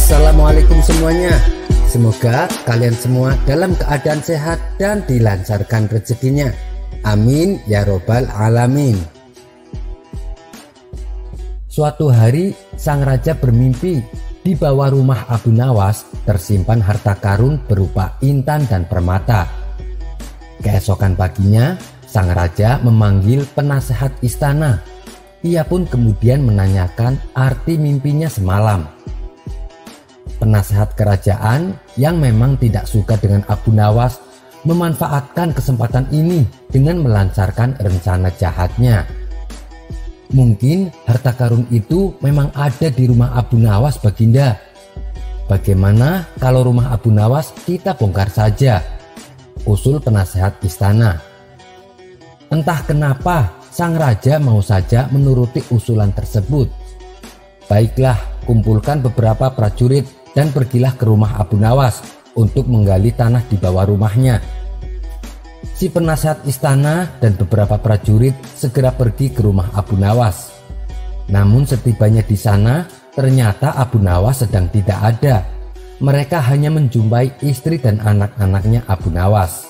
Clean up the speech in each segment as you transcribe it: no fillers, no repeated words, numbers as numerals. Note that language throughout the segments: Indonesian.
Assalamualaikum semuanya. Semoga kalian semua dalam keadaan sehat dan dilancarkan rezekinya. Amin ya robbal alamin. Suatu hari sang raja bermimpi di bawah rumah Abu Nawas tersimpan harta karun berupa intan dan permata. Keesokan paginya sang raja memanggil penasehat istana. Ia pun kemudian menanyakan arti mimpinya semalam. Penasehat kerajaan yang memang tidak suka dengan Abu Nawas memanfaatkan kesempatan ini dengan melancarkan rencana jahatnya. Mungkin harta karun itu memang ada di rumah Abu Nawas, Baginda. Bagaimana kalau rumah Abu Nawas kita bongkar saja? Usul penasehat istana. Entah kenapa sang raja mau saja menuruti usulan tersebut. Baiklah, kumpulkan beberapa prajurit dan pergilah ke rumah Abu Nawas untuk menggali tanah di bawah rumahnya. Si penasehat istana dan beberapa prajurit segera pergi ke rumah Abu Nawas. Namun setibanya di sana, ternyata Abu Nawas sedang tidak ada. Mereka hanya menjumpai istri dan anak-anaknya Abu Nawas.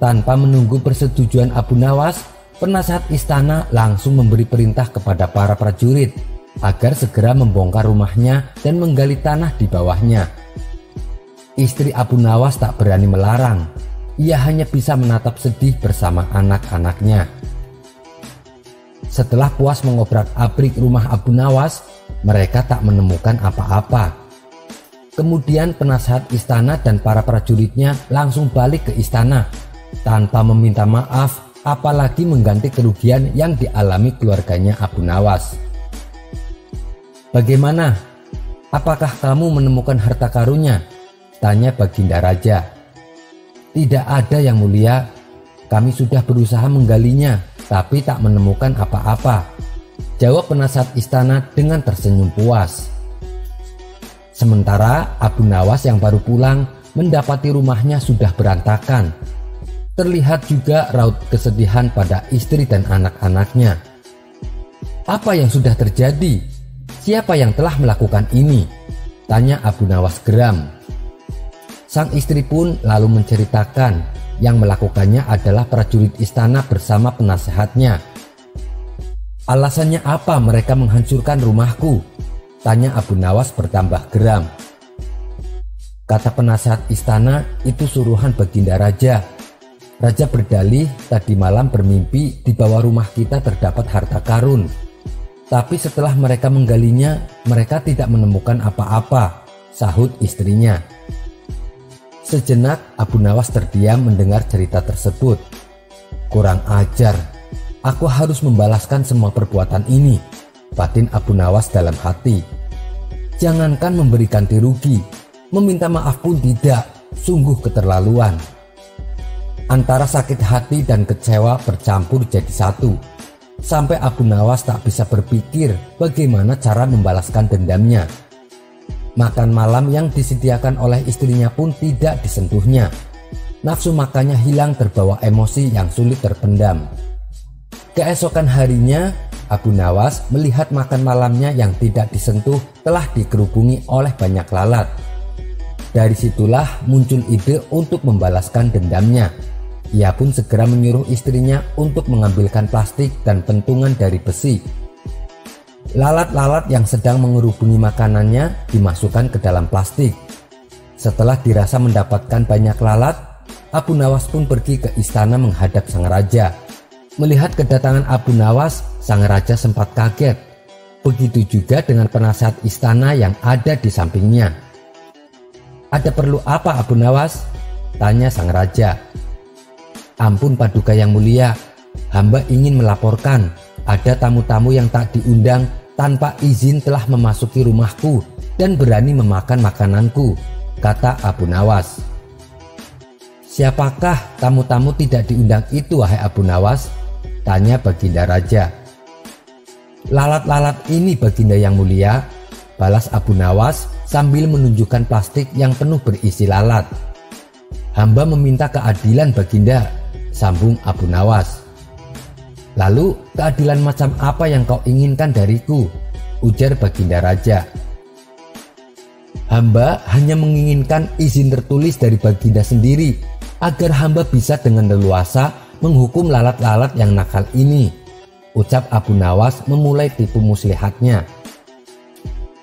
Tanpa menunggu persetujuan Abu Nawas, penasehat istana langsung memberi perintah kepada para prajurit agar segera membongkar rumahnya dan menggali tanah di bawahnya. Istri Abu Nawas tak berani melarang. Ia hanya bisa menatap sedih bersama anak-anaknya. Setelah puas mengobrak-abrik rumah Abu Nawas, mereka tak menemukan apa-apa. Kemudian penasehat istana dan para prajuritnya langsung balik ke istana tanpa meminta maaf, apalagi mengganti kerugian yang dialami keluarganya Abu Nawas. "Bagaimana? Apakah kamu menemukan harta karunnya?" tanya Baginda Raja. "Tidak ada, Yang Mulia. Kami sudah berusaha menggalinya, tapi tak menemukan apa-apa," jawab penasehat istana dengan tersenyum puas. Sementara Abu Nawas yang baru pulang mendapati rumahnya sudah berantakan. Terlihat juga raut kesedihan pada istri dan anak-anaknya. "Apa yang sudah terjadi? Siapa yang telah melakukan ini?" tanya Abu Nawas geram. Sang istri pun lalu menceritakan yang melakukannya adalah prajurit istana bersama penasehatnya. "Alasannya apa mereka menghancurkan rumahku?" tanya Abu Nawas bertambah geram. Kata penasehat istana, "Itu suruhan Baginda Raja. Raja berdalih tadi malam bermimpi di bawah rumah kita terdapat harta karun. Tapi setelah mereka menggalinya, mereka tidak menemukan apa-apa," sahut istrinya. Sejenak Abu Nawas terdiam mendengar cerita tersebut. "Kurang ajar, aku harus membalaskan semua perbuatan ini," batin Abu Nawas dalam hati. Jangankan memberi ganti rugi, meminta maaf pun tidak, sungguh keterlaluan. Antara sakit hati dan kecewa bercampur jadi satu. Sampai Abu Nawas tak bisa berpikir bagaimana cara membalaskan dendamnya. Makan malam yang disediakan oleh istrinya pun tidak disentuhnya. Nafsu makannya hilang terbawa emosi yang sulit terpendam. Keesokan harinya, Abu Nawas melihat makan malamnya yang tidak disentuh telah dikerubungi oleh banyak lalat. Dari situlah muncul ide untuk membalaskan dendamnya. Ia pun segera menyuruh istrinya untuk mengambilkan plastik dan pentungan dari besi. Lalat-lalat yang sedang mengerubungi makanannya dimasukkan ke dalam plastik. Setelah dirasa mendapatkan banyak lalat, Abu Nawas pun pergi ke istana menghadap sang raja. Melihat kedatangan Abu Nawas, sang raja sempat kaget. Begitu juga dengan penasehat istana yang ada di sampingnya. "Ada perlu apa, Abu Nawas?" tanya sang raja. "Ampun Paduka Yang Mulia, hamba ingin melaporkan ada tamu-tamu yang tak diundang tanpa izin telah memasuki rumahku dan berani memakan makananku," kata Abu Nawas. "Siapakah tamu-tamu tidak diundang itu, wahai Abu Nawas?" tanya Baginda Raja. "Lalat-lalat ini, Baginda Yang Mulia," balas Abu Nawas sambil menunjukkan plastik yang penuh berisi lalat. "Hamba meminta keadilan, Baginda," sambung Abu Nawas. "Lalu keadilan macam apa yang kau inginkan dariku?" ujar Baginda Raja. Hamba hanya menginginkan izin tertulis dari baginda sendiri agar hamba bisa dengan leluasa menghukum lalat-lalat yang nakal ini, ucap Abu Nawas memulai tipu muslihatnya.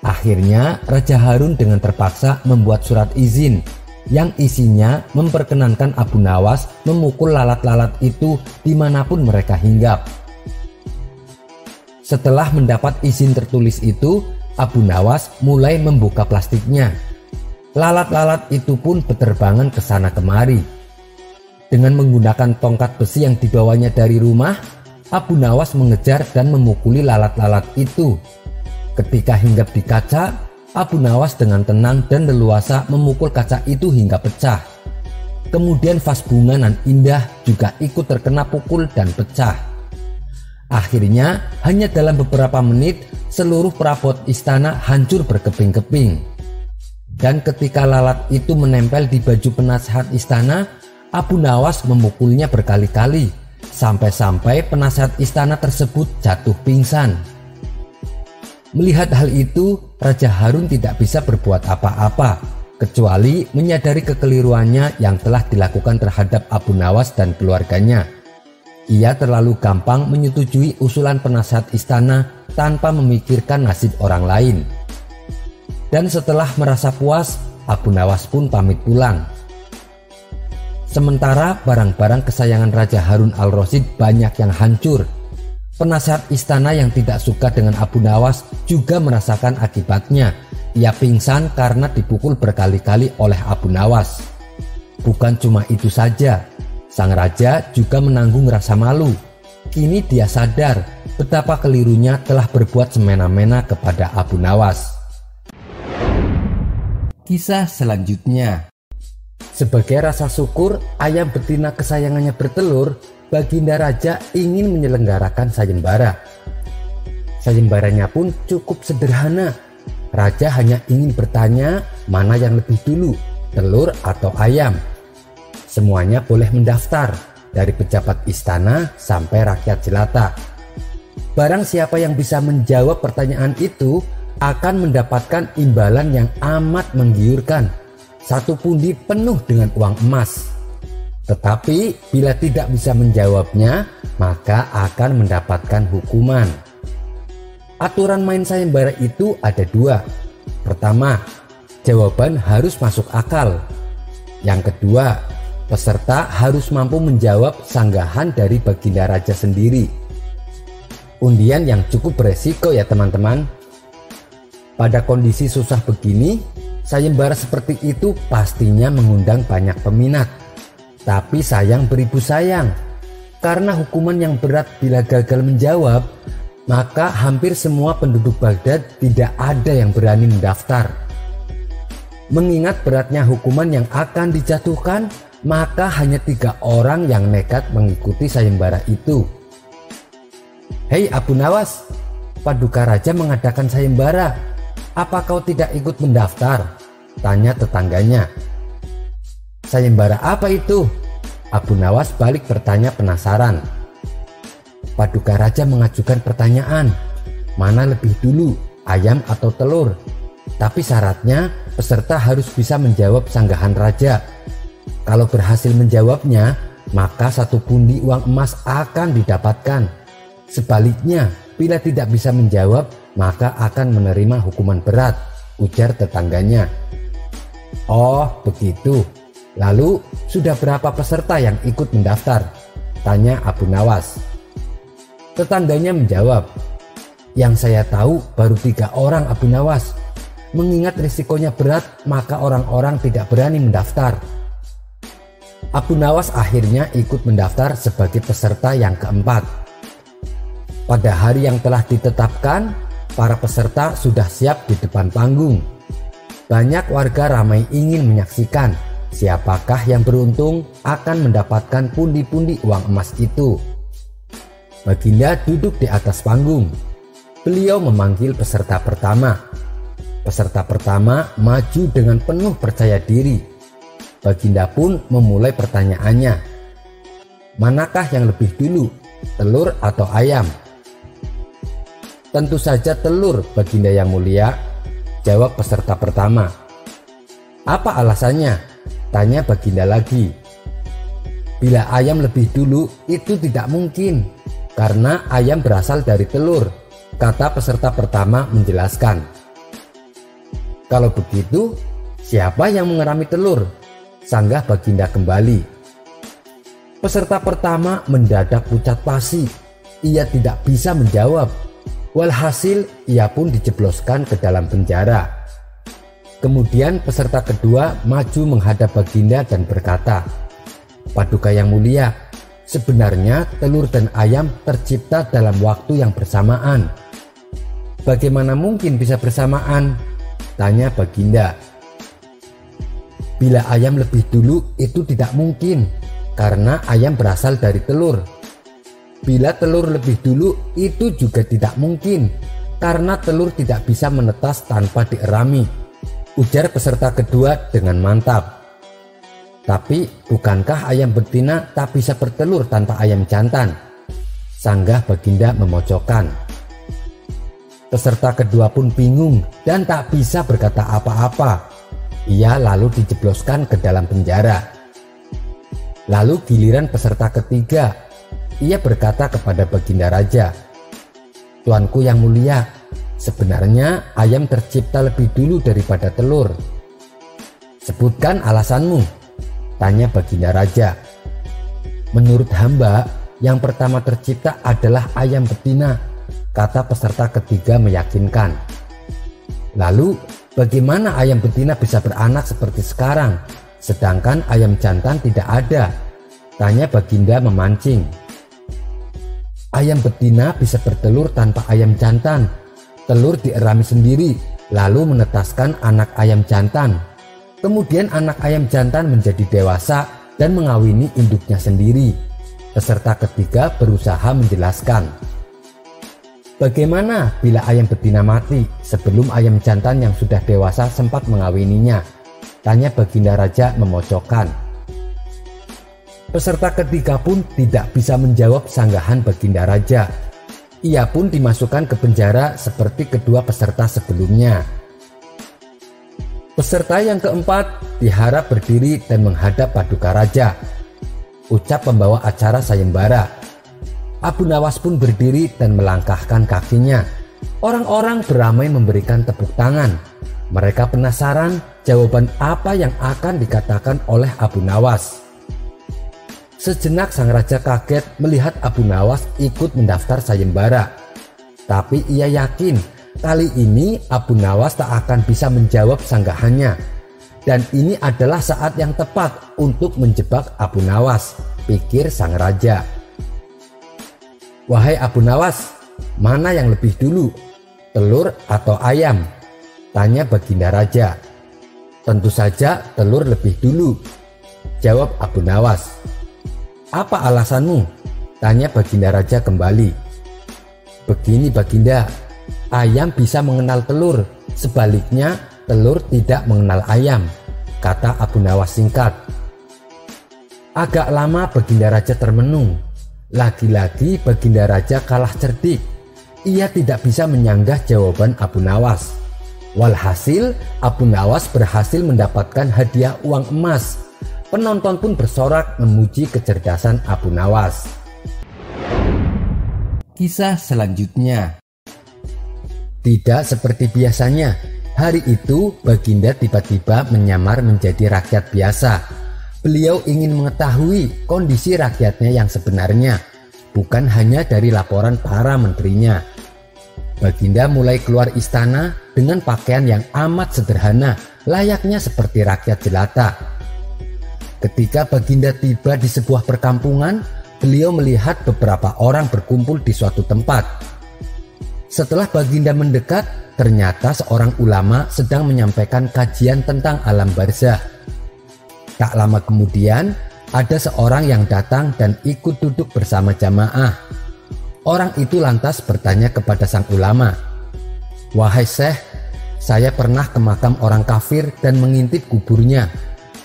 Akhirnya Raja Harun dengan terpaksa membuat surat izin yang isinya memperkenankan Abu Nawas memukul lalat-lalat itu dimanapun mereka hinggap. Setelah mendapat izin tertulis itu, Abu Nawas mulai membuka plastiknya. Lalat-lalat itu pun berterbangan ke sana kemari. Dengan menggunakan tongkat besi yang dibawanya dari rumah, Abu Nawas mengejar dan memukuli lalat-lalat itu. Ketika hinggap di kaca, Abu Nawas dengan tenang dan leluasa memukul kaca itu hingga pecah. Kemudian vas bunga nan indah juga ikut terkena pukul dan pecah. Akhirnya hanya dalam beberapa menit seluruh perabot istana hancur berkeping-keping. Dan ketika lalat itu menempel di baju penasehat istana, Abu Nawas memukulnya berkali-kali sampai-sampai penasehat istana tersebut jatuh pingsan. Melihat hal itu, Raja Harun tidak bisa berbuat apa-apa kecuali menyadari kekeliruannya yang telah dilakukan terhadap Abu Nawas dan keluarganya. Ia terlalu gampang menyetujui usulan penasehat istana tanpa memikirkan nasib orang lain. Dan setelah merasa puas, Abu Nawas pun pamit pulang. Sementara barang-barang kesayangan Raja Harun al-Rasyid banyak yang hancur. Penasehat istana yang tidak suka dengan Abu Nawas juga merasakan akibatnya. Ia pingsan karena dipukul berkali-kali oleh Abu Nawas. Bukan cuma itu saja, sang raja juga menanggung rasa malu. Kini dia sadar betapa kelirunya telah berbuat semena-mena kepada Abu Nawas. Kisah selanjutnya. Sebagai rasa syukur ayam betina kesayangannya bertelur, baginda raja ingin menyelenggarakan sayembara. Sayembaranya pun cukup sederhana. Raja hanya ingin bertanya mana yang lebih dulu, telur atau ayam. Semuanya boleh mendaftar, dari pejabat istana sampai rakyat jelata. Barang siapa yang bisa menjawab pertanyaan itu akan mendapatkan imbalan yang amat menggiurkan, 1 pundi penuh dengan uang emas. Tetapi bila tidak bisa menjawabnya, maka akan mendapatkan hukuman. Aturan main sayembara itu ada 2. Pertama, jawaban harus masuk akal. Yang kedua, peserta harus mampu menjawab sanggahan dari baginda raja sendiri. Undian yang cukup beresiko ya teman-teman. Pada kondisi susah begini, sayembara seperti itu pastinya mengundang banyak peminat. Tapi sayang beribu sayang, karena hukuman yang berat bila gagal menjawab, maka hampir semua penduduk Baghdad tidak ada yang berani mendaftar. Mengingat beratnya hukuman yang akan dijatuhkan, maka hanya 3 orang yang nekat mengikuti sayembara itu. Hei Abu Nawas, Paduka Raja mengadakan sayembara. Apa kau tidak ikut mendaftar? Tanya tetangganya. Sayembara apa itu? Abu Nawas balik bertanya penasaran. Paduka Raja mengajukan pertanyaan, mana lebih dulu, ayam atau telur? Tapi syaratnya peserta harus bisa menjawab sanggahan raja. Kalau berhasil menjawabnya, maka 1 pundi uang emas akan didapatkan. Sebaliknya, bila tidak bisa menjawab, maka akan menerima hukuman berat, ujar tetangganya. Oh begitu, lalu sudah berapa peserta yang ikut mendaftar? Tanya Abu Nawas. Tetangganya menjawab, yang saya tahu baru 3 orang Abu Nawas. Mengingat risikonya berat, maka orang-orang tidak berani mendaftar. Abu Nawas akhirnya ikut mendaftar sebagai peserta yang keempat. Pada hari yang telah ditetapkan, para peserta sudah siap di depan panggung. Banyak warga ramai ingin menyaksikan siapakah yang beruntung akan mendapatkan pundi-pundi uang emas itu. Baginda duduk di atas panggung. Beliau memanggil peserta pertama. Peserta pertama maju dengan penuh percaya diri. Baginda pun memulai pertanyaannya. Manakah yang lebih dulu, telur atau ayam? Tentu saja telur, Baginda yang mulia, jawab peserta pertama. Apa alasannya? Tanya Baginda lagi. Bila ayam lebih dulu itu tidak mungkin, karena ayam berasal dari telur, kata peserta pertama menjelaskan. Kalau begitu, siapa yang mengerami telur? Sanggah Baginda kembali. Peserta pertama mendadak pucat pasi. Ia tidak bisa menjawab. Walhasil ia pun dijebloskan ke dalam penjara. Kemudian peserta kedua maju menghadap Baginda dan berkata, "Paduka yang mulia, sebenarnya telur dan ayam tercipta dalam waktu yang bersamaan." "Bagaimana mungkin bisa bersamaan?" tanya Baginda. "Bila ayam lebih dulu itu tidak mungkin, karena ayam berasal dari telur. Bila telur lebih dulu itu juga tidak mungkin, karena telur tidak bisa menetas tanpa dierami," ujar peserta kedua dengan mantap. "Tapi bukankah ayam betina tak bisa bertelur tanpa ayam jantan?" sanggah Baginda memojokkan. Peserta kedua pun bingung dan tak bisa berkata apa-apa. Ia lalu dijebloskan ke dalam penjara. Lalu giliran peserta ketiga. Ia berkata kepada Baginda Raja, "Tuanku yang mulia, sebenarnya ayam tercipta lebih dulu daripada telur." "Sebutkan alasanmu," tanya Baginda Raja. "Menurut hamba, yang pertama tercipta adalah ayam betina," kata peserta ketiga meyakinkan. "Lalu bagaimana ayam betina bisa beranak seperti sekarang, sedangkan ayam jantan tidak ada?" tanya Baginda memancing. "Ayam betina bisa bertelur tanpa ayam jantan. Telur dierami sendiri, lalu menetaskan anak ayam jantan. Kemudian anak ayam jantan menjadi dewasa dan mengawini induknya sendiri." Peserta ketiga berusaha menjelaskan. "Bagaimana bila ayam betina mati sebelum ayam jantan yang sudah dewasa sempat mengawininya?" tanya Baginda Raja memojokkan. Peserta ketiga pun tidak bisa menjawab sanggahan Baginda Raja. Ia pun dimasukkan ke penjara seperti kedua peserta sebelumnya. Peserta yang keempat diharap berdiri dan menghadap Paduka Raja, ucap pembawa acara sayembara. Abu Nawas pun berdiri dan melangkahkan kakinya. Orang-orang beramai memberikan tepuk tangan. Mereka penasaran jawaban apa yang akan dikatakan oleh Abu Nawas. Sejenak sang raja kaget melihat Abu Nawas ikut mendaftar sayembara. Tapi ia yakin kali ini Abu Nawas tak akan bisa menjawab sanggahannya. Dan ini adalah saat yang tepat untuk menjebak Abu Nawas, pikir sang raja. "Wahai Abu Nawas, mana yang lebih dulu, telur atau ayam?" tanya Baginda Raja. "Tentu saja telur lebih dulu," jawab Abu Nawas. "Apa alasanmu?" tanya Baginda Raja kembali. "Begini Baginda, ayam bisa mengenal telur, sebaliknya telur tidak mengenal ayam," kata Abu Nawas singkat. Agak lama Baginda Raja termenung. Lagi-lagi Baginda Raja kalah cerdik. Ia tidak bisa menyanggah jawaban Abu Nawas. Walhasil Abu Nawas berhasil mendapatkan hadiah uang emas. Penonton pun bersorak memuji kecerdasan Abu Nawas. Kisah selanjutnya. Tidak seperti biasanya, hari itu Baginda tiba-tiba menyamar menjadi rakyat biasa. Beliau ingin mengetahui kondisi rakyatnya yang sebenarnya, bukan hanya dari laporan para menterinya. Baginda mulai keluar istana dengan pakaian yang amat sederhana, layaknya seperti rakyat jelata. Ketika Baginda tiba di sebuah perkampungan, beliau melihat beberapa orang berkumpul di suatu tempat. Setelah Baginda mendekat, ternyata seorang ulama sedang menyampaikan kajian tentang alam barzah. Tak lama kemudian, ada seorang yang datang dan ikut duduk bersama jamaah. Orang itu lantas bertanya kepada sang ulama, "Wahai Syekh, saya pernah ke makam orang kafir dan mengintip kuburnya.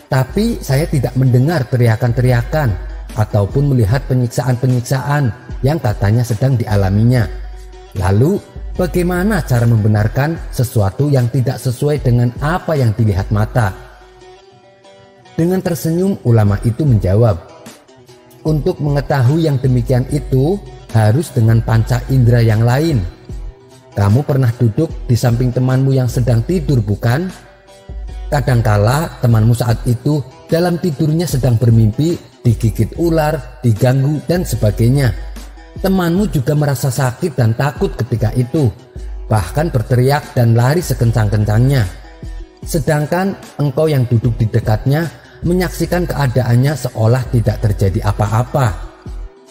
Tapi saya tidak mendengar teriakan-teriakan ataupun melihat penyiksaan-penyiksaan yang katanya sedang dialaminya. Lalu bagaimana cara membenarkan sesuatu yang tidak sesuai dengan apa yang dilihat mata?" Dengan tersenyum ulama itu menjawab, untuk mengetahui yang demikian itu harus dengan panca indera yang lain. Kamu pernah duduk di samping temanmu yang sedang tidur, bukan? Kadangkala temanmu saat itu dalam tidurnya sedang bermimpi digigit ular, diganggu dan sebagainya. Temanmu juga merasa sakit dan takut ketika itu, bahkan berteriak dan lari sekencang-kencangnya. Sedangkan engkau yang duduk di dekatnya menyaksikan keadaannya seolah tidak terjadi apa-apa.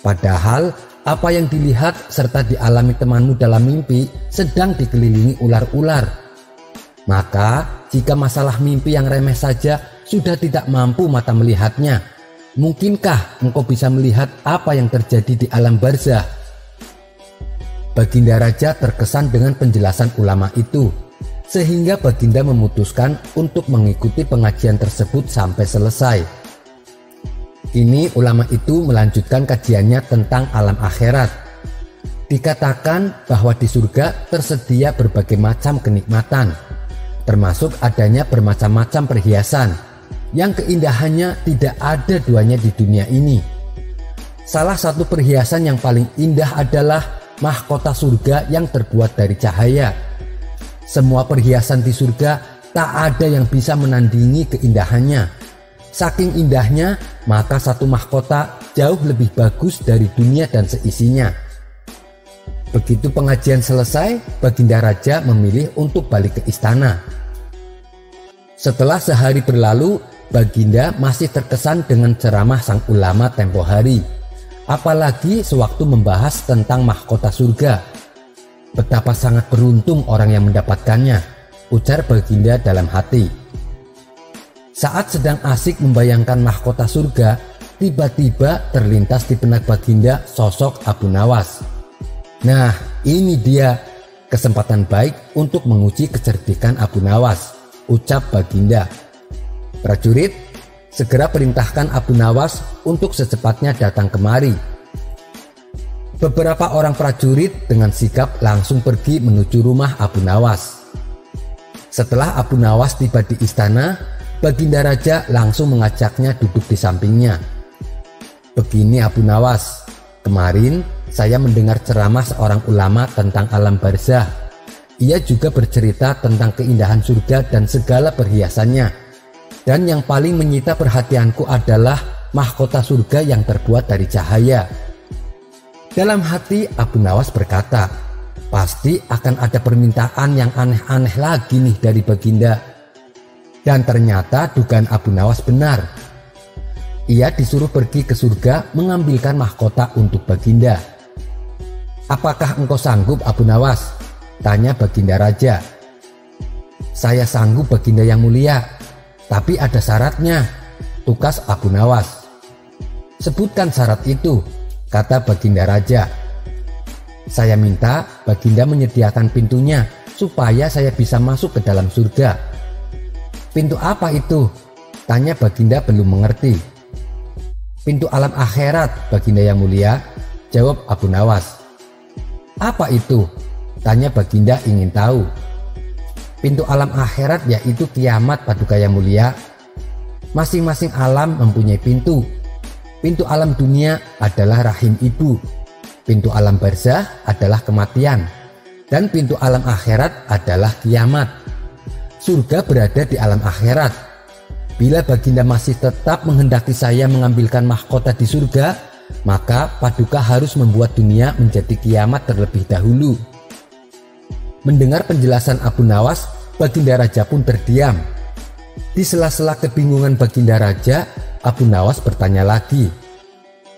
Padahal apa yang dilihat serta dialami temanmu dalam mimpi sedang dikelilingi ular-ular. Maka jika masalah mimpi yang remeh saja sudah tidak mampu mata melihatnya, mungkinkah engkau bisa melihat apa yang terjadi di alam barzah? Baginda Raja terkesan dengan penjelasan ulama itu, sehingga Baginda memutuskan untuk mengikuti pengajian tersebut sampai selesai. Kini ulama itu melanjutkan kajiannya tentang alam akhirat. Dikatakan bahwa di surga tersedia berbagai macam kenikmatan, termasuk adanya bermacam-macam perhiasan yang keindahannya tidak ada duanya di dunia ini. Salah satu perhiasan yang paling indah adalah mahkota surga yang terbuat dari cahaya. Semua perhiasan di surga tak ada yang bisa menandingi keindahannya. Saking indahnya, maka satu mahkota jauh lebih bagus dari dunia dan seisinya. Begitu pengajian selesai, Baginda Raja memilih untuk balik ke istana. Setelah sehari berlalu, Baginda masih terkesan dengan ceramah sang ulama tempo hari. Apalagi sewaktu membahas tentang mahkota surga. Betapa sangat beruntung orang yang mendapatkannya, ujar Baginda dalam hati. Saat sedang asik membayangkan mahkota surga, tiba-tiba terlintas di benak Baginda sosok Abu Nawas. Nah, ini dia kesempatan baik untuk menguji kecerdikan Abu Nawas, ucap Baginda. Prajurit, segera perintahkan Abu Nawas untuk secepatnya datang kemari. Beberapa orang prajurit dengan sigap langsung pergi menuju rumah Abu Nawas. Setelah Abu Nawas tiba di istana, Baginda Raja langsung mengajaknya duduk di sampingnya. Begini Abu Nawas, kemarin saya mendengar ceramah seorang ulama tentang alam barzah. Ia juga bercerita tentang keindahan surga dan segala perhiasannya. Dan yang paling menyita perhatianku adalah mahkota surga yang terbuat dari cahaya. Dalam hati Abu Nawas berkata, pasti akan ada permintaan yang aneh-aneh lagi nih dari Baginda. Dan ternyata dugaan Abu Nawas benar. Ia disuruh pergi ke surga mengambilkan mahkota untuk Baginda. Apakah engkau sanggup Abu Nawas? Tanya Baginda Raja. Saya sanggup Baginda yang mulia, tapi ada syaratnya, tukas Abu Nawas. Sebutkan syarat itu, kata Baginda Raja. Saya minta Baginda menyediakan pintunya supaya saya bisa masuk ke dalam surga. Pintu apa itu? Tanya Baginda belum mengerti. Pintu alam akhirat Baginda yang mulia, jawab Abu Nawas. Apa itu? Tanya Baginda ingin tahu. Pintu alam akhirat yaitu kiamat Paduka yang mulia. Masing-masing alam mempunyai pintu. Pintu alam dunia adalah rahim ibu, pintu alam barzah adalah kematian, dan pintu alam akhirat adalah kiamat. Surga berada di alam akhirat. Bila Baginda masih tetap menghendaki saya mengambilkan mahkota di surga, maka Paduka harus membuat dunia menjadi kiamat terlebih dahulu. Mendengar penjelasan Abu Nawas, Baginda Raja pun terdiam. Di sela-sela kebingungan Baginda Raja, Abu Nawas bertanya lagi,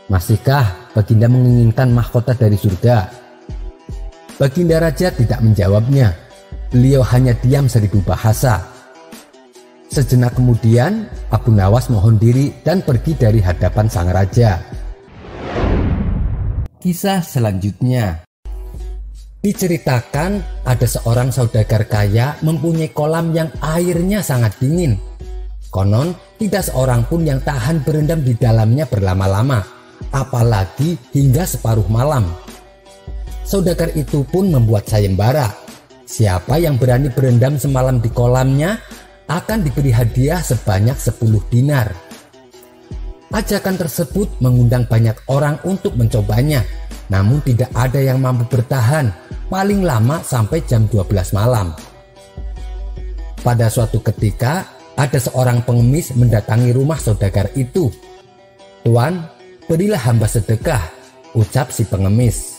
masihkah Baginda menginginkan mahkota dari surga? Baginda Raja tidak menjawabnya. Beliau hanya diam 1000 bahasa. Sejenak kemudian, Abu Nawas mohon diri dan pergi dari hadapan sang raja. Kisah selanjutnya. Diceritakan ada seorang saudagar kaya mempunyai kolam yang airnya sangat dingin. Konon tidak seorang pun yang tahan berendam di dalamnya berlama-lama, apalagi hingga separuh malam. Saudagar itu pun membuat sayembara. Siapa yang berani berendam semalam di kolamnya akan diberi hadiah sebanyak 10 dinar. Ajakan tersebut mengundang banyak orang untuk mencobanya, namun tidak ada yang mampu bertahan, paling lama sampai jam 12 malam. Pada suatu ketika, ada seorang pengemis mendatangi rumah saudagar itu. "Tuan, berilah hamba sedekah," ucap si pengemis.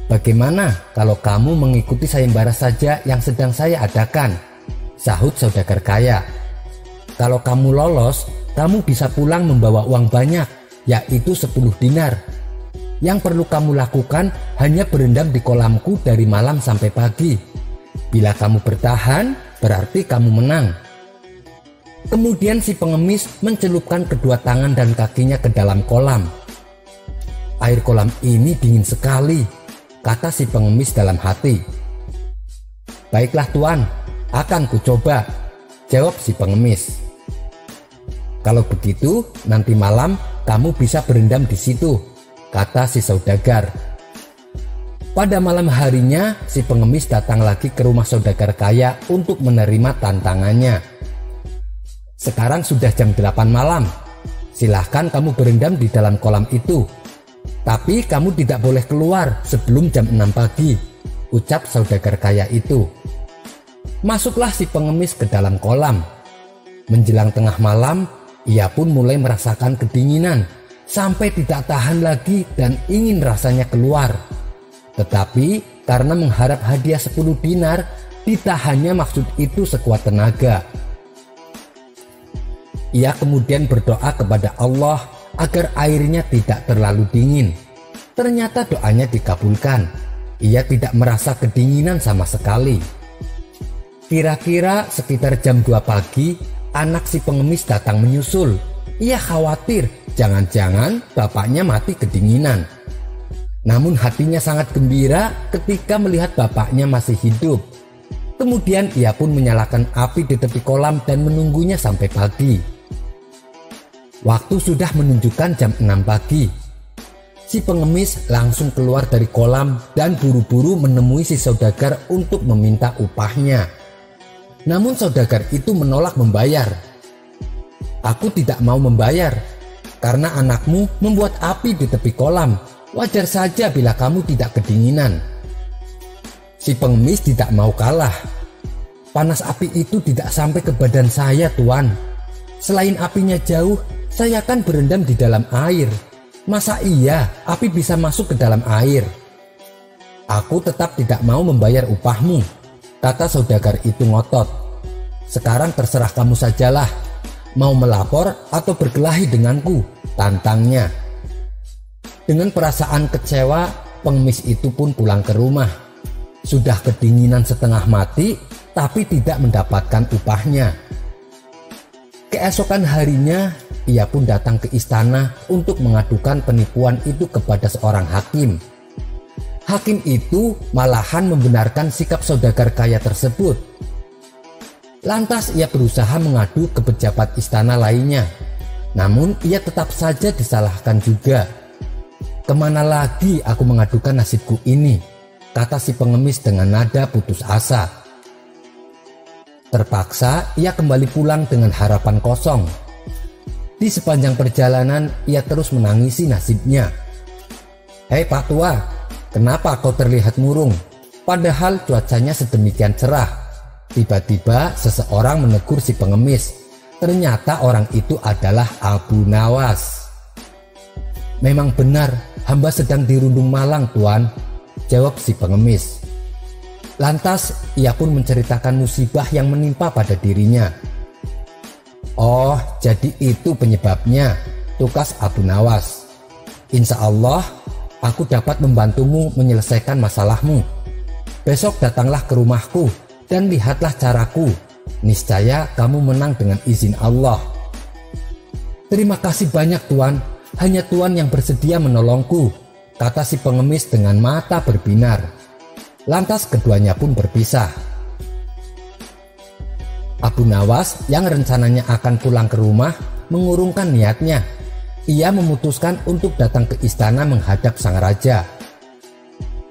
"Bagaimana kalau kamu mengikuti sayembara saja yang sedang saya adakan?" sahut saudagar kaya. "Kalau kamu lolos, kamu bisa pulang membawa uang banyak, yaitu 10 dinar. Yang perlu kamu lakukan hanya berendam di kolamku dari malam sampai pagi. Bila kamu bertahan, berarti kamu menang." Kemudian si pengemis mencelupkan kedua tangan dan kakinya ke dalam kolam. "Air kolam ini dingin sekali," kata si pengemis dalam hati. "Baiklah tuan, akan kucoba," jawab si pengemis. "Kalau begitu, nanti malam kamu bisa berendam di situ," kata si saudagar. Pada malam harinya, si pengemis datang lagi ke rumah saudagar kaya untuk menerima tantangannya. "Sekarang sudah jam 8 malam. Silahkan kamu berendam di dalam kolam itu. Tapi kamu tidak boleh keluar sebelum jam 6 pagi, ucap saudagar kaya itu. Masuklah si pengemis ke dalam kolam. Menjelang tengah malam, ia pun mulai merasakan kedinginan sampai tidak tahan lagi dan ingin rasanya keluar. Tetapi karena mengharap hadiah 10 dinar, ditahannya maksud itu sekuat tenaga. Ia kemudian berdoa kepada Allah agar airnya tidak terlalu dingin. Ternyata doanya dikabulkan. Ia tidak merasa kedinginan sama sekali. Kira-kira sekitar jam 2 pagi, anak si pengemis datang menyusul. Ia khawatir jangan-jangan bapaknya mati kedinginan. Namun hatinya sangat gembira ketika melihat bapaknya masih hidup. Kemudian ia pun menyalakan api di tepi kolam dan menunggunya sampai pagi. Waktu sudah menunjukkan jam 6 pagi. Si pengemis langsung keluar dari kolam dan buru-buru menemui si saudagar untuk meminta upahnya. Namun saudagar itu menolak membayar. "Aku tidak mau membayar karena anakmu membuat api di tepi kolam. Wajar saja bila kamu tidak kedinginan." Si pengemis tidak mau kalah. "Panas api itu tidak sampai ke badan saya, Tuan. Selain apinya jauh, saya kan berendam di dalam air. Masa iya api bisa masuk ke dalam air?" "Aku tetap tidak mau membayar upahmu," kata saudagar itu ngotot. "Sekarang terserah kamu sajalah. Mau melapor atau berkelahi denganku?" tantangnya. Dengan perasaan kecewa, pengemis itu pun pulang ke rumah. Sudah kedinginan setengah mati, tapi tidak mendapatkan upahnya. Keesokan harinya, ia pun datang ke istana untuk mengadukan penipuan itu kepada seorang hakim. Hakim itu malahan membenarkan sikap saudagar kaya tersebut. Lantas ia berusaha mengadu ke pejabat istana lainnya. Namun ia tetap saja disalahkan juga. "Kemana lagi aku mengadukan nasibku ini?" kata si pengemis dengan nada putus asa. Terpaksa ia kembali pulang dengan harapan kosong. Di sepanjang perjalanan ia terus menangisi nasibnya. "Hei Pak Tua, kenapa kau terlihat murung? Padahal cuacanya sedemikian cerah." Tiba-tiba seseorang menegur si pengemis. Ternyata orang itu adalah Abu Nawas. "Memang benar, hamba sedang dirundung malang, Tuan," jawab si pengemis. Lantas ia pun menceritakan musibah yang menimpa pada dirinya. "Oh, jadi itu penyebabnya," tukas Abu Nawas. "Insya Allah aku dapat membantumu menyelesaikan masalahmu. Besok datanglah ke rumahku dan lihatlah caraku. Niscaya kamu menang dengan izin Allah." "Terima kasih banyak Tuan, hanya Tuan yang bersedia menolongku," kata si pengemis dengan mata berbinar. Lantas keduanya pun berpisah. Abu Nawas yang rencananya akan pulang ke rumah mengurungkan niatnya. Ia memutuskan untuk datang ke istana menghadap sang raja.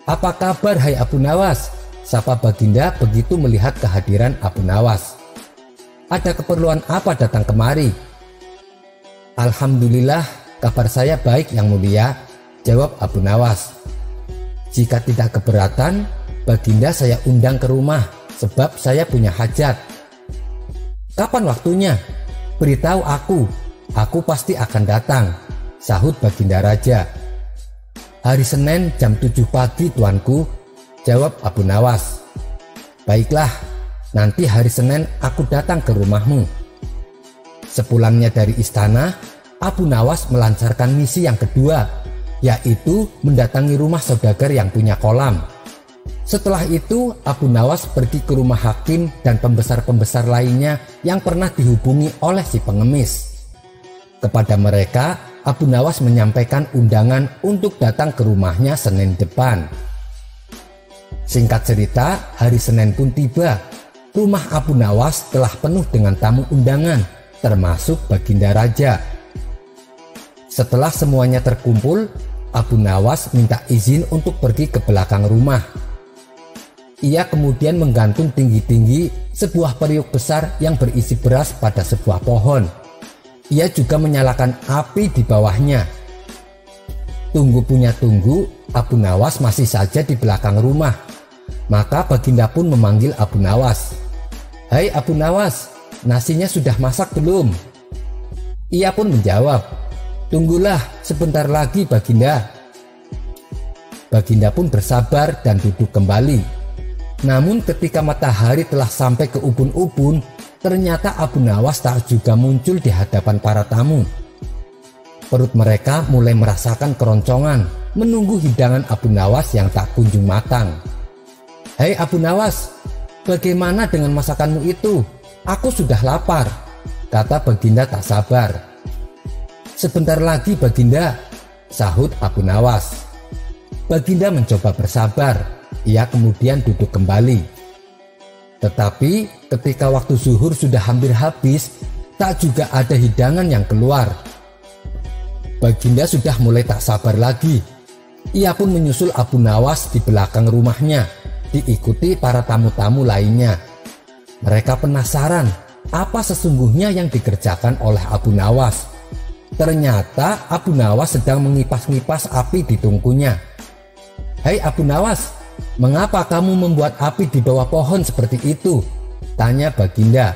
"Apa kabar hai Abu Nawas?" sapa Baginda begitu melihat kehadiran Abu Nawas. Ada keperluan apa datang kemari? Alhamdulillah, kabar saya baik Yang Mulia, jawab Abu Nawas. Jika tidak keberatan, Baginda saya undang ke rumah sebab saya punya hajat. Kapan waktunya? Beritahu aku pasti akan datang, sahut Baginda Raja. Hari Senin jam 7 pagi tuanku, jawab Abu Nawas. Baiklah, nanti hari Senin aku datang ke rumahmu. Sepulangnya dari istana, Abu Nawas melancarkan misi yang kedua, yaitu mendatangi rumah saudagar yang punya kolam. Setelah itu, Abu Nawas pergi ke rumah hakim dan pembesar-pembesar lainnya yang pernah dihubungi oleh si pengemis. Kepada mereka, Abu Nawas menyampaikan undangan untuk datang ke rumahnya Senin depan. Singkat cerita, hari Senin pun tiba. Rumah Abu Nawas telah penuh dengan tamu undangan, termasuk Baginda Raja. Setelah semuanya terkumpul, Abu Nawas minta izin untuk pergi ke belakang rumah. Ia kemudian menggantung tinggi-tinggi sebuah periuk besar yang berisi beras pada sebuah pohon. Ia juga menyalakan api di bawahnya. Tunggu punya tunggu, Abu Nawas masih saja di belakang rumah. Maka Baginda pun memanggil Abu Nawas. "Hai Abu Nawas, nasinya sudah masak belum?" Ia pun menjawab, "Tunggulah sebentar lagi Baginda." Baginda pun bersabar dan duduk kembali. Namun ketika matahari telah sampai ke ubun-ubun, ternyata Abu Nawas tak juga muncul di hadapan para tamu. Perut mereka mulai merasakan keroncongan, menunggu hidangan Abu Nawas yang tak kunjung matang. "Hei Abu Nawas, bagaimana dengan masakanmu itu? Aku sudah lapar," kata Baginda tak sabar. "Sebentar lagi Baginda," sahut Abu Nawas. Baginda mencoba bersabar. Ia kemudian duduk kembali. Tetapi ketika waktu zuhur sudah hampir habis, tak juga ada hidangan yang keluar. Baginda sudah mulai tak sabar lagi. Ia pun menyusul Abu Nawas di belakang rumahnya, diikuti para tamu-tamu lainnya. Mereka penasaran apa sesungguhnya yang dikerjakan oleh Abu Nawas. Ternyata Abu Nawas sedang mengipas-ngipas api di tungkunya. "Hei Abu Nawas, mengapa kamu membuat api di bawah pohon seperti itu?" tanya Baginda.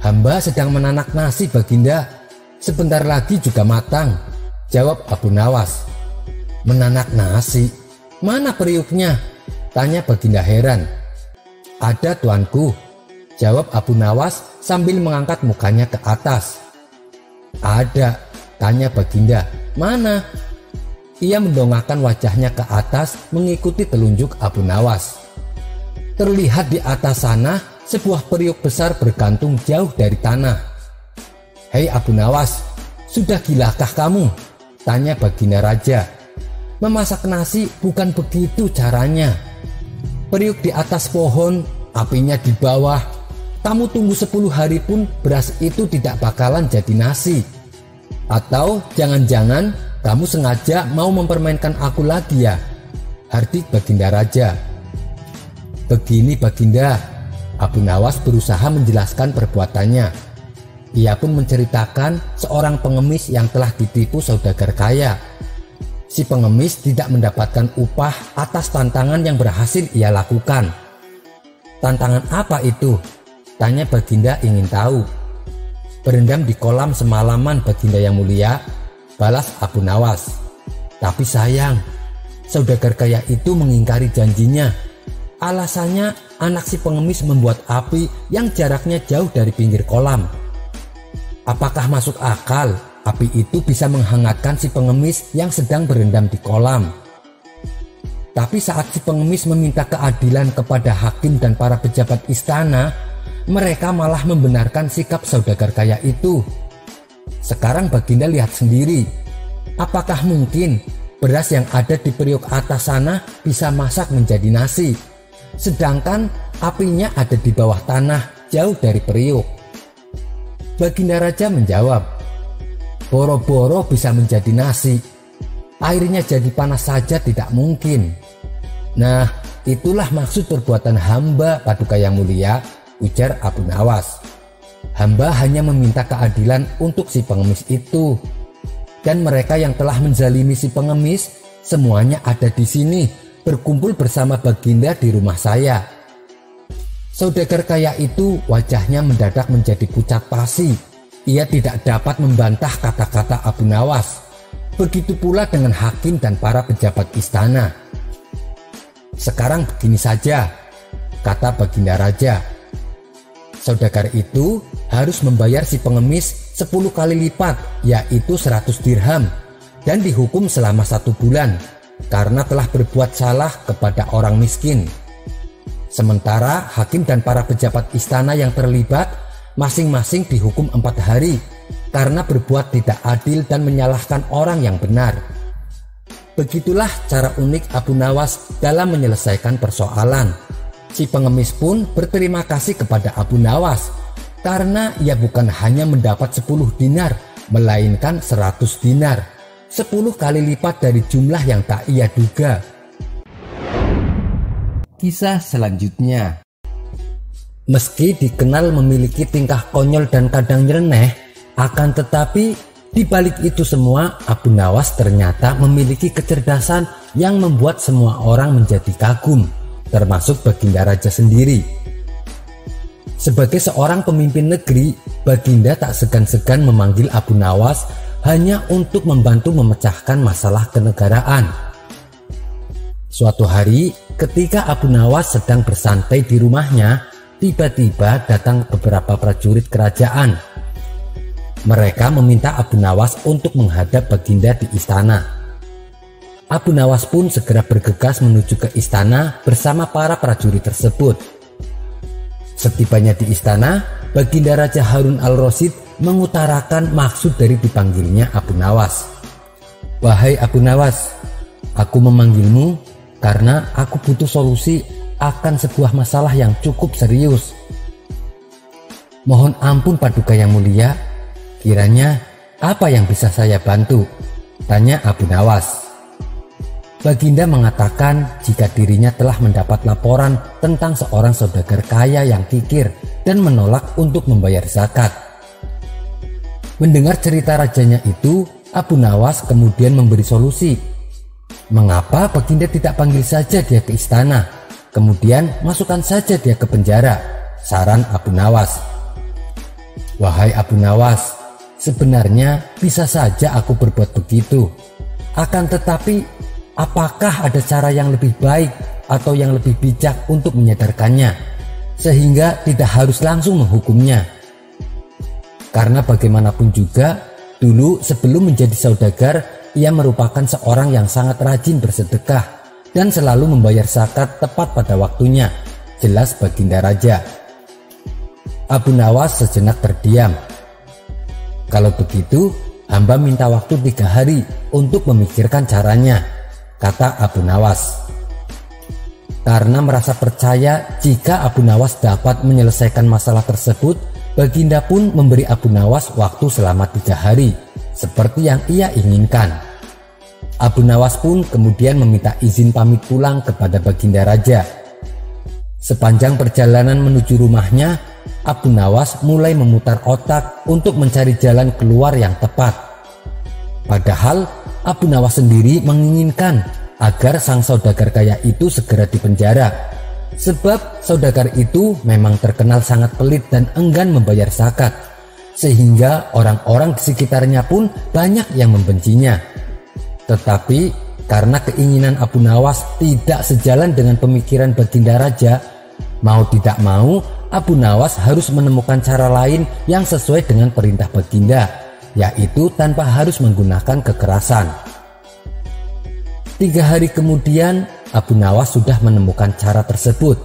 "Hamba sedang menanak nasi Baginda, sebentar lagi juga matang," jawab Abu Nawas. "Menanak nasi? Mana periuknya?" tanya Baginda heran. "Ada tuanku," jawab Abu Nawas sambil mengangkat mukanya ke atas. "Ada?" tanya Baginda. "Mana?" Ia mendongakkan wajahnya ke atas mengikuti telunjuk Abu Nawas. Terlihat di atas sana sebuah periuk besar bergantung jauh dari tanah. "Hei Abu Nawas, sudah gilakah kamu?" tanya Baginda Raja. "Memasak nasi bukan begitu caranya. Periuk di atas pohon, apinya di bawah. Kamu tunggu 10 hari pun beras itu tidak bakalan jadi nasi. Atau jangan-jangan kamu sengaja mau mempermainkan aku lagi ya?" hardik Baginda Raja. "Begini Baginda," Abu Nawas berusaha menjelaskan perbuatannya. Ia pun menceritakan seorang pengemis yang telah ditipu saudagar kaya. Si pengemis tidak mendapatkan upah atas tantangan yang berhasil ia lakukan. "Tantangan apa itu?" tanya Baginda ingin tahu. "Berendam di kolam semalaman Baginda yang mulia," balas Abu Nawas. "Tapi sayang, saudagar kaya itu mengingkari janjinya. Alasannya anak si pengemis membuat api yang jaraknya jauh dari pinggir kolam. Apakah masuk akal api itu bisa menghangatkan si pengemis yang sedang berendam di kolam? Tapi saat si pengemis meminta keadilan kepada hakim dan para pejabat istana, mereka malah membenarkan sikap saudagar kaya itu. Sekarang Baginda lihat sendiri, apakah mungkin beras yang ada di periuk atas sana bisa masak menjadi nasi, sedangkan apinya ada di bawah tanah jauh dari periuk?" Baginda Raja menjawab, "Boro-boro bisa menjadi nasi, airnya jadi panas saja tidak mungkin." "Nah, itulah maksud perbuatan hamba Paduka yang mulia," ujar Abu Nawas. hamba hanya meminta keadilan untuk si pengemis itu. Dan mereka yang telah menzalimi si pengemis, semuanya ada di sini, berkumpul bersama Baginda di rumah saya." Saudagar kaya itu wajahnya mendadak menjadi pucat pasi. Ia tidak dapat membantah kata-kata Abu Nawas. Begitu pula dengan hakim dan para pejabat istana. "Sekarang begini saja," kata Baginda Raja. Saudagar itu harus membayar si pengemis 10 kali lipat, yaitu 100 dirham, dan dihukum selama 1 bulan karena telah berbuat salah kepada orang miskin. Sementara hakim dan para pejabat istana yang terlibat masing-masing dihukum 4 hari karena berbuat tidak adil dan menyalahkan orang yang benar. Begitulah cara unik Abu Nawas dalam menyelesaikan persoalan. Si pengemis pun berterima kasih kepada Abu Nawas karena ia bukan hanya mendapat 10 dinar, melainkan 100 dinar, 10 kali lipat dari jumlah yang tak ia duga. Kisah selanjutnya. Meski dikenal memiliki tingkah konyol dan kadang nyeleneh, akan tetapi di balik itu semua Abu Nawas ternyata memiliki kecerdasan yang membuat semua orang menjadi kagum, termasuk Baginda Raja sendiri. Sebagai seorang pemimpin negeri, Baginda tak segan-segan memanggil Abu Nawas hanya untuk membantu memecahkan masalah kenegaraan. Suatu hari, ketika Abu Nawas sedang bersantai di rumahnya, tiba-tiba datang beberapa prajurit kerajaan. Mereka meminta Abu Nawas untuk menghadap Baginda di istana. Abu Nawas pun segera bergegas menuju ke istana bersama para prajurit tersebut. Setibanya di istana, Baginda Raja Harun al-Rasyid mengutarakan maksud dari dipanggilnya Abu Nawas. "Wahai Abu Nawas, aku memanggilmu karena aku butuh solusi akan sebuah masalah yang cukup serius." "Mohon ampun Paduka yang mulia, kiranya apa yang bisa saya bantu?" tanya Abu Nawas. Baginda mengatakan jika dirinya telah mendapat laporan tentang seorang saudagar kaya yang kikir dan menolak untuk membayar zakat. Mendengar cerita rajanya itu, Abu Nawas kemudian memberi solusi. "Mengapa Baginda tidak panggil saja dia ke istana, kemudian masukkan saja dia ke penjara?" saran Abu Nawas. "Wahai Abu Nawas, sebenarnya bisa saja aku berbuat begitu. Akan tetapi, apakah ada cara yang lebih baik atau yang lebih bijak untuk menyadarkannya, sehingga tidak harus langsung menghukumnya? Karena bagaimanapun juga, dulu sebelum menjadi saudagar, ia merupakan seorang yang sangat rajin bersedekah dan selalu membayar zakat tepat pada waktunya," jelas Baginda Raja. Abu Nawas sejenak terdiam. "Kalau begitu, hamba minta waktu 3 hari untuk memikirkan caranya," kata Abu Nawas. Karena merasa percaya jika Abu Nawas dapat menyelesaikan masalah tersebut, Baginda pun memberi Abu Nawas waktu selama 3 hari, seperti yang ia inginkan. Abu Nawas pun kemudian meminta izin pamit pulang kepada Baginda Raja. Sepanjang perjalanan menuju rumahnya, Abu Nawas mulai memutar otak untuk mencari jalan keluar yang tepat. Padahal Abu Nawas sendiri menginginkan agar sang saudagar kaya itu segera dipenjara, sebab saudagar itu memang terkenal sangat pelit dan enggan membayar zakat, sehingga orang-orang di sekitarnya pun banyak yang membencinya. Tetapi karena keinginan Abu Nawas tidak sejalan dengan pemikiran Baginda Raja, mau tidak mau Abu Nawas harus menemukan cara lain yang sesuai dengan perintah Baginda, yaitu tanpa harus menggunakan kekerasan. 3 hari kemudian, Abu Nawas sudah menemukan cara tersebut.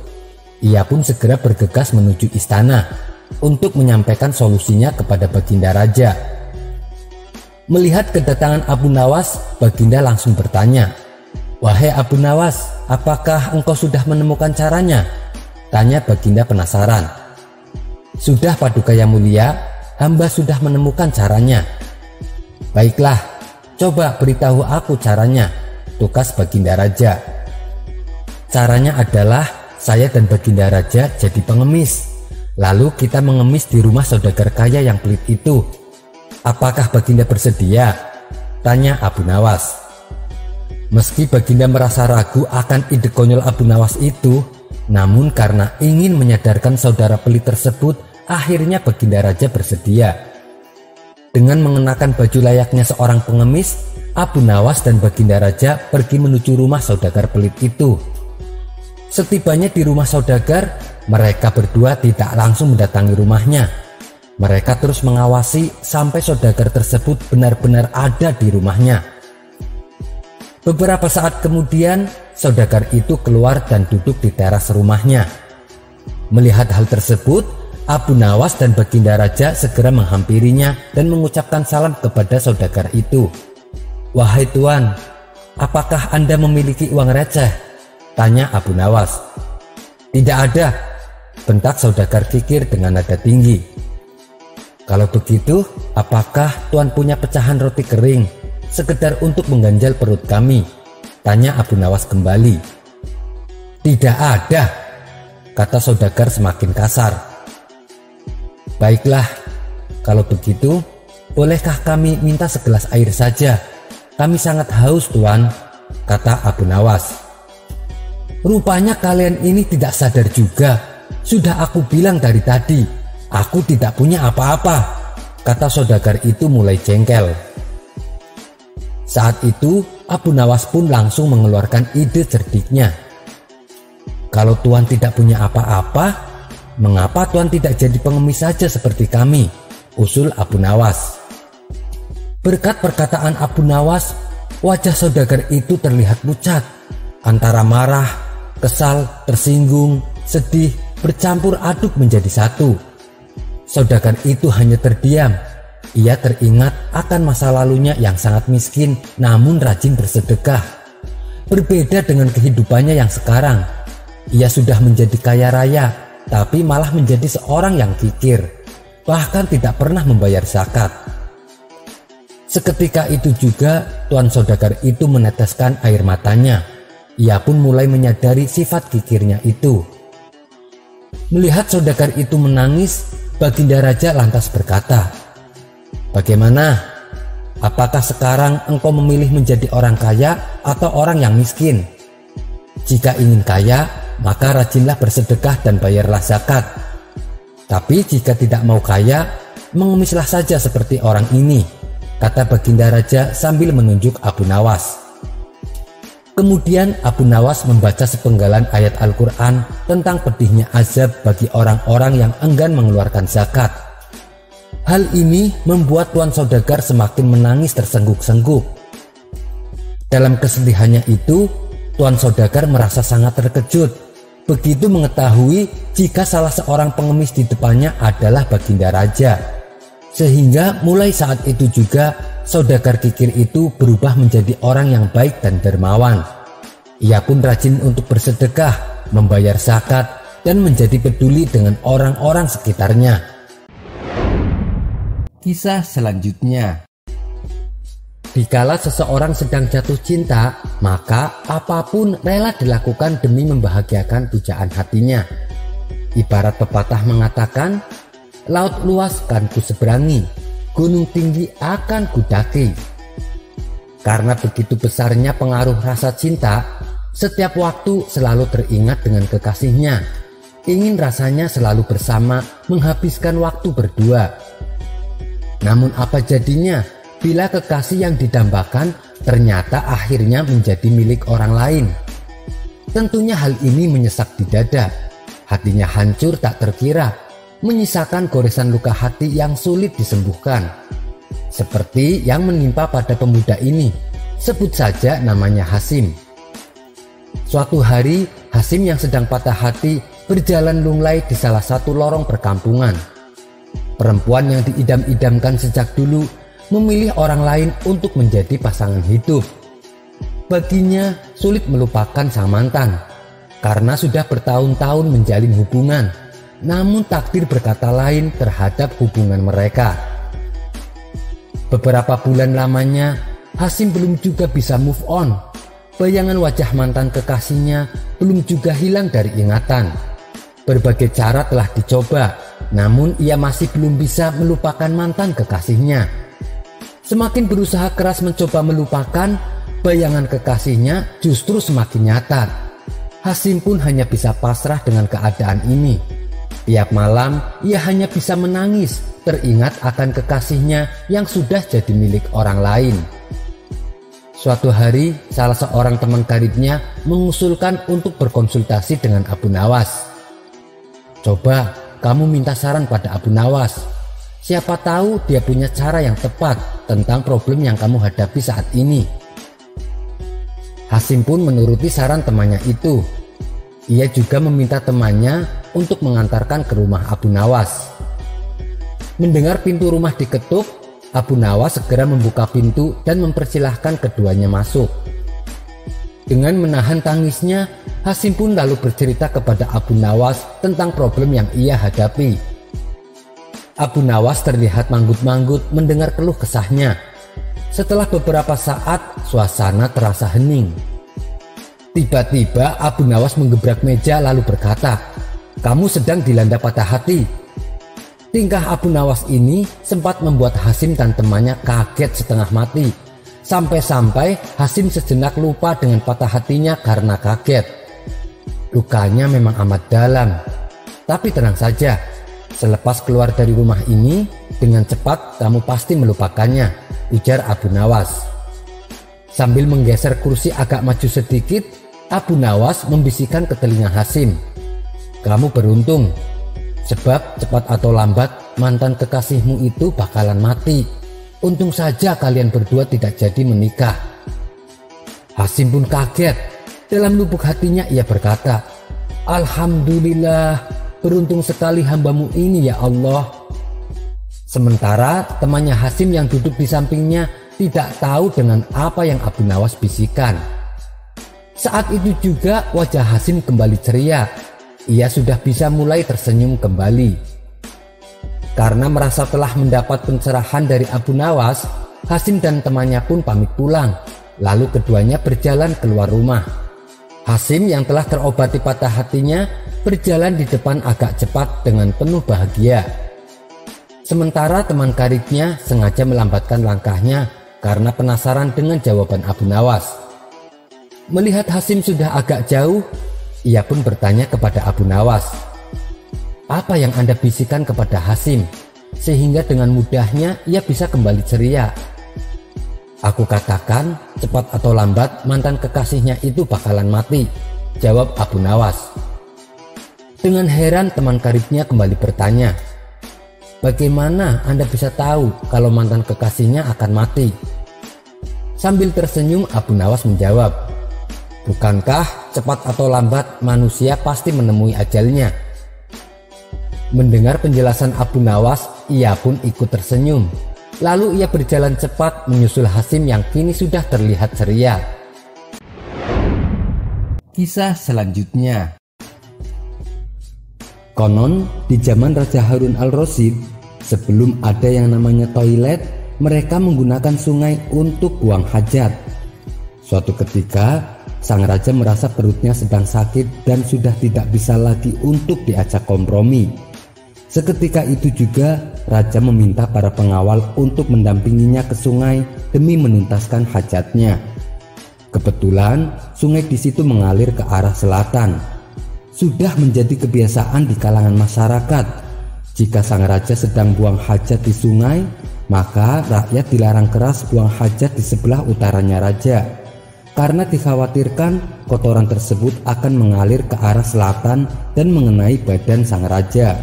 Ia pun segera bergegas menuju istana untuk menyampaikan solusinya kepada Baginda Raja. Melihat kedatangan Abu Nawas, Baginda langsung bertanya, "Wahai Abu Nawas, apakah engkau sudah menemukan caranya?" tanya Baginda penasaran. "Sudah Paduka yang mulia, hamba sudah menemukan caranya." "Baiklah, coba beritahu aku caranya," tukas Baginda Raja. "Caranya adalah saya dan Baginda Raja jadi pengemis. Lalu kita mengemis di rumah saudagar kaya yang pelit itu. Apakah Baginda bersedia? Tanya Abu Nawas. Meski Baginda merasa ragu akan ide konyol Abu Nawas itu, namun karena ingin menyadarkan saudara pelit tersebut, akhirnya Baginda Raja bersedia. Dengan mengenakan baju layaknya seorang pengemis, Abu Nawas dan Baginda Raja pergi menuju rumah saudagar pelit itu. Setibanya di rumah saudagar, mereka berdua tidak langsung mendatangi rumahnya. Mereka terus mengawasi sampai saudagar tersebut benar-benar ada di rumahnya. Beberapa saat kemudian, saudagar itu keluar dan duduk di teras rumahnya. Melihat hal tersebut, Abu Nawas dan Baginda Raja segera menghampirinya dan mengucapkan salam kepada saudagar itu. "Wahai Tuan, apakah Anda memiliki uang receh?" tanya Abu Nawas. "Tidak ada," bentak saudagar kikir dengan nada tinggi. "Kalau begitu, apakah Tuan punya pecahan roti kering, sekedar untuk mengganjal perut kami?" tanya Abu Nawas kembali. "Tidak ada," kata saudagar semakin kasar. "Baiklah, kalau begitu, bolehkah kami minta segelas air saja? Kami sangat haus, Tuan," kata Abu Nawas. "Rupanya kalian ini tidak sadar juga. Sudah aku bilang dari tadi, aku tidak punya apa-apa," kata saudagar itu mulai jengkel. Saat itu Abu Nawas pun langsung mengeluarkan ide cerdiknya. "Kalau Tuan tidak punya apa-apa, mengapa Tuan tidak jadi pengemis saja seperti kami?" usul Abu Nawas. Berkat perkataan Abu Nawas, wajah saudagar itu terlihat pucat, antara marah, kesal, tersinggung, sedih, bercampur aduk menjadi satu. Saudagar itu hanya terdiam. Ia teringat akan masa lalunya yang sangat miskin namun rajin bersedekah. Berbeda dengan kehidupannya yang sekarang. Ia sudah menjadi kaya raya, tapi malah menjadi seorang yang kikir, bahkan tidak pernah membayar zakat. Seketika itu juga tuan saudagar itu meneteskan air matanya. Ia pun mulai menyadari sifat kikirnya itu. Melihat saudagar itu menangis, Baginda Raja lantas berkata, "Bagaimana? Apakah sekarang engkau memilih menjadi orang kaya atau orang yang miskin? Jika ingin kaya, maka rajinlah bersedekah dan bayarlah zakat. Tapi jika tidak mau kaya, mengemislah saja seperti orang ini," kata Baginda Raja sambil menunjuk Abu Nawas. Kemudian Abu Nawas membaca sepenggalan ayat Al-Quran tentang pedihnya azab bagi orang-orang yang enggan mengeluarkan zakat. Hal ini membuat tuan saudagar semakin menangis tersengguk-sengguk. Dalam kesedihannya itu, tuan saudagar merasa sangat terkejut begitu mengetahui jika salah seorang pengemis di depannya adalah Baginda Raja. Sehingga mulai saat itu juga saudagar kikir itu berubah menjadi orang yang baik dan dermawan. Ia pun rajin untuk bersedekah, membayar zakat, dan menjadi peduli dengan orang-orang sekitarnya. Kisah selanjutnya. Dikala seseorang sedang jatuh cinta, maka apapun rela dilakukan demi membahagiakan pujaan hatinya. Ibarat pepatah mengatakan, "Laut luas kan ku seberangi, gunung tinggi akan ku daki." Karena begitu besarnya pengaruh rasa cinta, setiap waktu selalu teringat dengan kekasihnya. Ingin rasanya selalu bersama, menghabiskan waktu berdua. Namun apa jadinya bila kekasih yang didambakan ternyata akhirnya menjadi milik orang lain? Tentunya hal ini menyesak di dada. Hatinya hancur tak terkira, menyisakan goresan luka hati yang sulit disembuhkan. Seperti yang menimpa pada pemuda ini. Sebut saja namanya Hasim. Suatu hari, Hasim yang sedang patah hati berjalan lunglai di salah satu lorong perkampungan. Perempuan yang diidam-idamkan sejak dulu memilih orang lain untuk menjadi pasangan hidup. Baginya sulit melupakan sang mantan karena sudah bertahun-tahun menjalin hubungan. Namun takdir berkata lain terhadap hubungan mereka. Beberapa bulan lamanya Hasim belum juga bisa move on. Bayangan wajah mantan kekasihnya belum juga hilang dari ingatan. Berbagai cara telah dicoba, namun ia masih belum bisa melupakan mantan kekasihnya. Semakin berusaha keras mencoba melupakan, bayangan kekasihnya justru semakin nyata. Hasim pun hanya bisa pasrah dengan keadaan ini. Tiap malam ia hanya bisa menangis, teringat akan kekasihnya yang sudah jadi milik orang lain. Suatu hari, salah seorang teman karibnya mengusulkan untuk berkonsultasi dengan Abu Nawas. Coba kamu minta saran pada Abu Nawas. Siapa tahu dia punya cara yang tepat tentang problem yang kamu hadapi saat ini. Hasim pun menuruti saran temannya itu. Ia juga meminta temannya untuk mengantarkan ke rumah Abu Nawas. Mendengar pintu rumah diketuk, Abu Nawas segera membuka pintu dan mempersilahkan keduanya masuk. Dengan menahan tangisnya, Hasim pun lalu bercerita kepada Abu Nawas tentang problem yang ia hadapi. Abu Nawas terlihat manggut-manggut mendengar keluh kesahnya. Setelah beberapa saat, suasana terasa hening. Tiba-tiba Abu Nawas menggebrak meja lalu berkata, "Kamu sedang dilanda patah hati." Tingkah Abu Nawas ini sempat membuat Hasim dan temannya kaget setengah mati. Sampai-sampai Hasim sejenak lupa dengan patah hatinya karena kaget. Lukanya memang amat dalam. Tapi tenang saja, selepas keluar dari rumah ini, dengan cepat kamu pasti melupakannya, ujar Abu Nawas. Sambil menggeser kursi agak maju sedikit, Abu Nawas membisikkan ke telinga Hasim, "Kamu beruntung. Sebab cepat atau lambat mantan kekasihmu itu bakalan mati. Untung saja kalian berdua tidak jadi menikah." Hasim pun kaget. Dalam lubuk hatinya ia berkata, "Alhamdulillah, beruntung sekali hambamu ini ya Allah." Sementara temannya Hasim yang duduk di sampingnya tidak tahu dengan apa yang Abu Nawas bisikan. Saat itu juga wajah Hasim kembali ceria. Ia sudah bisa mulai tersenyum kembali. Karena merasa telah mendapat pencerahan dari Abu Nawas, Hasim dan temannya pun pamit pulang. Lalu keduanya berjalan keluar rumah. Hasim yang telah terobati patah hatinya berjalan di depan agak cepat dengan penuh bahagia. Sementara teman karibnya sengaja melambatkan langkahnya karena penasaran dengan jawaban Abu Nawas. Melihat Hasim sudah agak jauh, ia pun bertanya kepada Abu Nawas, "Apa yang Anda bisikan kepada Hasim sehingga dengan mudahnya ia bisa kembali ceria?" "Aku katakan cepat atau lambat mantan kekasihnya itu bakalan mati," jawab Abu Nawas. Dengan heran teman karibnya kembali bertanya, "Bagaimana Anda bisa tahu kalau mantan kekasihnya akan mati?" Sambil tersenyum Abu Nawas menjawab, "Bukankah cepat atau lambat manusia pasti menemui ajalnya?" Mendengar penjelasan Abu Nawas, ia pun ikut tersenyum. Lalu ia berjalan cepat menyusul Hasim yang kini sudah terlihat ceria. Kisah selanjutnya. Konon di zaman Raja Harun al-Rasyid, sebelum ada yang namanya toilet, mereka menggunakan sungai untuk buang hajat. Suatu ketika, sang raja merasa perutnya sedang sakit dan sudah tidak bisa lagi untuk diajak kompromi. Seketika itu juga raja meminta para pengawal untuk mendampinginya ke sungai demi menuntaskan hajatnya. Kebetulan sungai di situ mengalir ke arah selatan. Sudah menjadi kebiasaan di kalangan masyarakat, jika sang raja sedang buang hajat di sungai, maka rakyat dilarang keras buang hajat di sebelah utaranya raja. Karena dikhawatirkan kotoran tersebut akan mengalir ke arah selatan dan mengenai badan sang raja.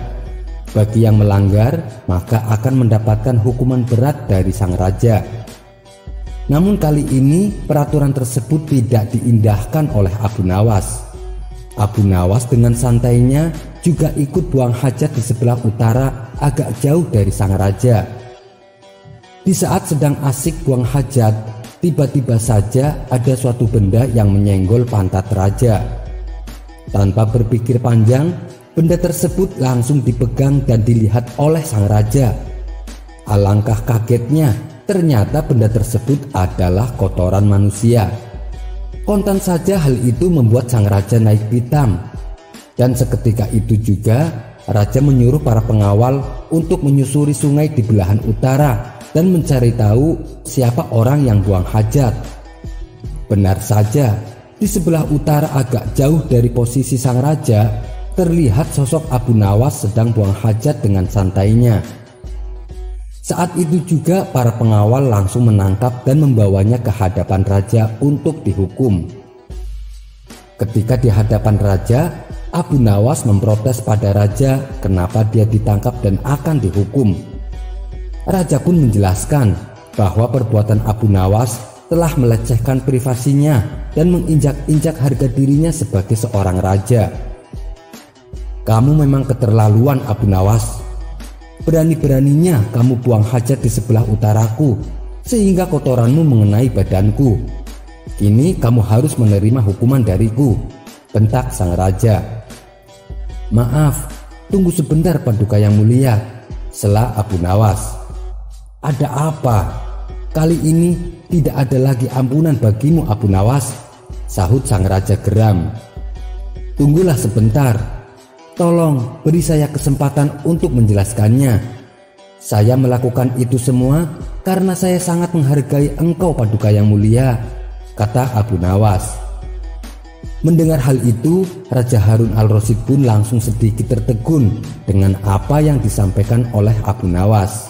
Bagi yang melanggar, maka akan mendapatkan hukuman berat dari sang raja. Namun kali ini peraturan tersebut tidak diindahkan oleh Abu Nawas. Abu Nawas dengan santainya juga ikut buang hajat di sebelah utara agak jauh dari sang raja. Di saat sedang asik buang hajat, tiba-tiba saja ada suatu benda yang menyenggol pantat raja. Tanpa berpikir panjang, benda tersebut langsung dipegang dan dilihat oleh sang raja. Alangkah kagetnya, ternyata benda tersebut adalah kotoran manusia. Kontan saja hal itu membuat sang raja naik pitam. Dan seketika itu juga raja menyuruh para pengawal untuk menyusuri sungai di belahan utara dan mencari tahu siapa orang yang buang hajat. Benar saja, di sebelah utara agak jauh dari posisi sang raja, terlihat sosok Abu Nawas sedang buang hajat dengan santainya. Saat itu juga para pengawal langsung menangkap dan membawanya ke hadapan raja untuk dihukum. Ketika di hadapan raja, Abu Nawas memprotes pada raja kenapa dia ditangkap dan akan dihukum. Raja pun menjelaskan bahwa perbuatan Abu Nawas telah melecehkan privasinya dan menginjak-injak harga dirinya sebagai seorang raja. Kamu memang keterlaluan, Abu Nawas. Berani-beraninya kamu buang hajat di sebelah utaraku sehingga kotoranmu mengenai badanku. Kini kamu harus menerima hukuman dariku, bentak sang raja. Maaf, tunggu sebentar Paduka yang mulia, sela Abu Nawas. Ada apa? Kali ini tidak ada lagi ampunan bagimu, Abu Nawas, sahut sang raja geram. Tunggulah sebentar, tolong beri saya kesempatan untuk menjelaskannya. Saya melakukan itu semua karena saya sangat menghargai engkau Paduka yang mulia, kata Abu Nawas. Mendengar hal itu, Raja Harun al-Rasyid pun langsung sedikit tertegun dengan apa yang disampaikan oleh Abu Nawas.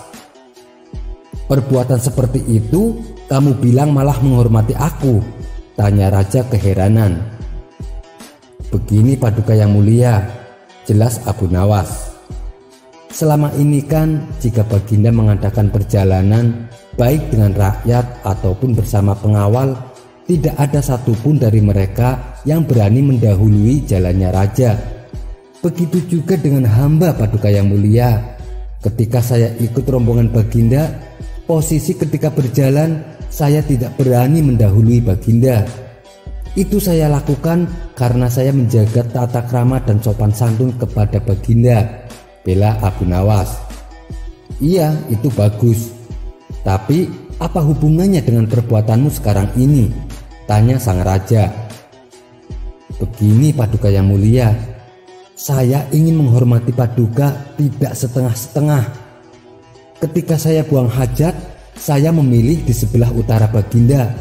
Perbuatan seperti itu kamu bilang malah menghormati aku, tanya raja keheranan. Begini Paduka yang mulia, jelas Abu Nawas. Selama ini kan jika Baginda mengadakan perjalanan baik dengan rakyat ataupun bersama pengawal, tidak ada satupun dari mereka yang berani mendahului jalannya raja. Begitu juga dengan hamba Paduka yang mulia. Ketika saya ikut rombongan Baginda, posisi ketika berjalan saya tidak berani mendahului Baginda. Itu saya lakukan karena saya menjaga tata krama dan sopan santun kepada Baginda, bela Abu Nawas. Iya, itu bagus. Tapi apa hubungannya dengan perbuatanmu sekarang ini? Tanya sang raja. Begini Paduka yang mulia, saya ingin menghormati Paduka tidak setengah-setengah. Ketika saya buang hajat, saya memilih di sebelah utara Baginda.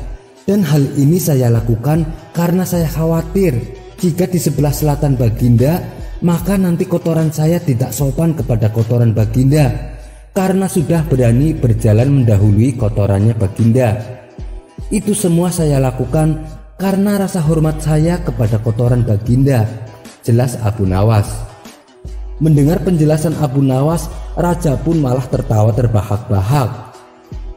Dan hal ini saya lakukan karena saya khawatir jika di sebelah selatan Baginda, maka nanti kotoran saya tidak sopan kepada kotoran Baginda, karena sudah berani berjalan mendahului kotorannya Baginda. Itu semua saya lakukan karena rasa hormat saya kepada kotoran Baginda, jelas Abu Nawas. Mendengar penjelasan Abu Nawas, raja pun malah tertawa terbahak-bahak.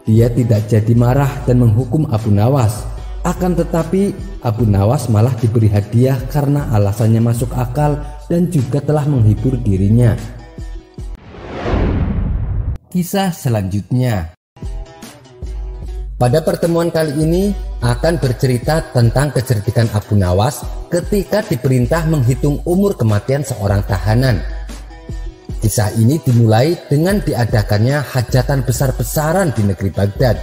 Dia tidak jadi marah dan menghukum Abu Nawas. Akan tetapi Abu Nawas malah diberi hadiah karena alasannya masuk akal dan juga telah menghibur dirinya. Kisah selanjutnya. Pada pertemuan kali ini akan bercerita tentang kecerdikan Abu Nawas ketika diperintah menghitung umur kematian seorang tahanan. Kisah ini dimulai dengan diadakannya hajatan besar-besaran di negeri Baghdad.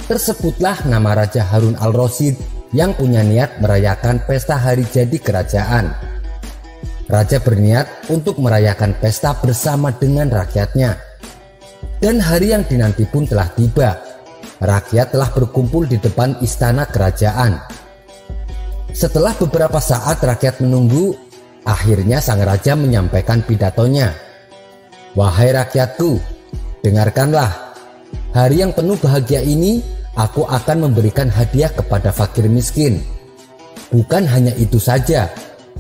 Tersebutlah nama Raja Harun al-Rasyid yang punya niat merayakan pesta hari jadi kerajaan. Raja berniat untuk merayakan pesta bersama dengan rakyatnya. Dan hari yang dinanti pun telah tiba. Rakyat telah berkumpul di depan istana kerajaan. Setelah beberapa saat rakyat menunggu, akhirnya sang raja menyampaikan pidatonya. Wahai rakyatku, dengarkanlah. Hari yang penuh bahagia ini, aku akan memberikan hadiah kepada fakir miskin. Bukan hanya itu saja,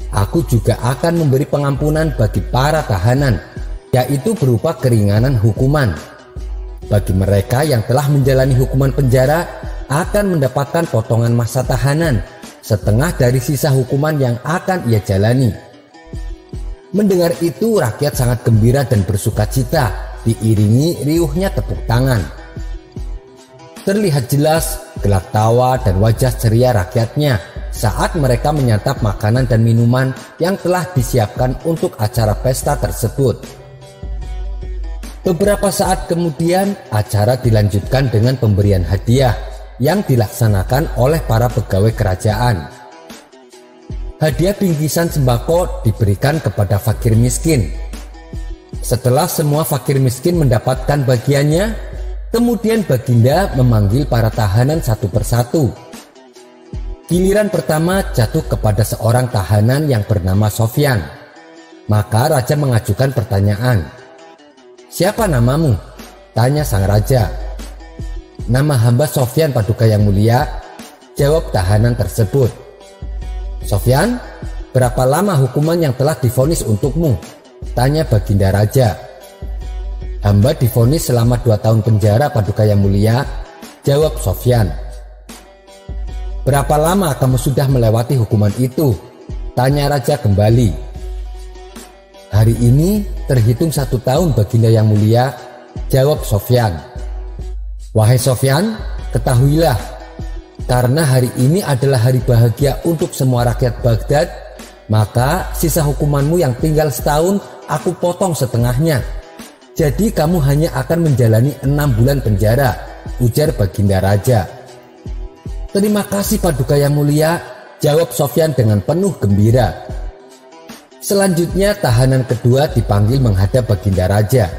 aku juga akan memberi pengampunan bagi para tahanan, yaitu berupa keringanan hukuman. Bagi mereka yang telah menjalani hukuman penjara akan mendapatkan potongan masa tahanan, setengah dari sisa hukuman yang akan ia jalani. Mendengar itu rakyat sangat gembira dan bersukacita, diiringi riuhnya tepuk tangan. Terlihat jelas gelak tawa dan wajah ceria rakyatnya saat mereka menyantap makanan dan minuman yang telah disiapkan untuk acara pesta tersebut. Beberapa saat kemudian acara dilanjutkan dengan pemberian hadiah yang dilaksanakan oleh para pegawai kerajaan. Hadiah bingkisan sembako diberikan kepada fakir miskin, Setelah semua fakir miskin mendapatkan bagiannya, kemudian baginda memanggil para tahanan satu persatu. Giliran pertama jatuh kepada seorang tahanan yang bernama Sofyan. Maka raja mengajukan pertanyaan. "Siapa namamu?" tanya sang raja. "Nama hamba Sofyan Paduka Yang Mulia," jawab tahanan tersebut. "Sofyan, berapa lama hukuman yang telah divonis untukmu?" tanya baginda raja. "Hamba divonis selama 2 tahun penjara Paduka Yang Mulia," jawab Sofyan. "Berapa lama kamu sudah melewati hukuman itu?" tanya raja kembali. "Hari ini terhitung 1 tahun baginda Yang Mulia," jawab Sofyan. "Wahai Sofyan, ketahuilah, karena hari ini adalah hari bahagia untuk semua rakyat Baghdad, maka sisa hukumanmu yang tinggal setahun aku potong setengahnya. Jadi kamu hanya akan menjalani 6 bulan penjara," ujar baginda raja. "Terima kasih Paduka Yang Mulia," jawab Sofyan dengan penuh gembira. Selanjutnya tahanan kedua dipanggil menghadap baginda raja.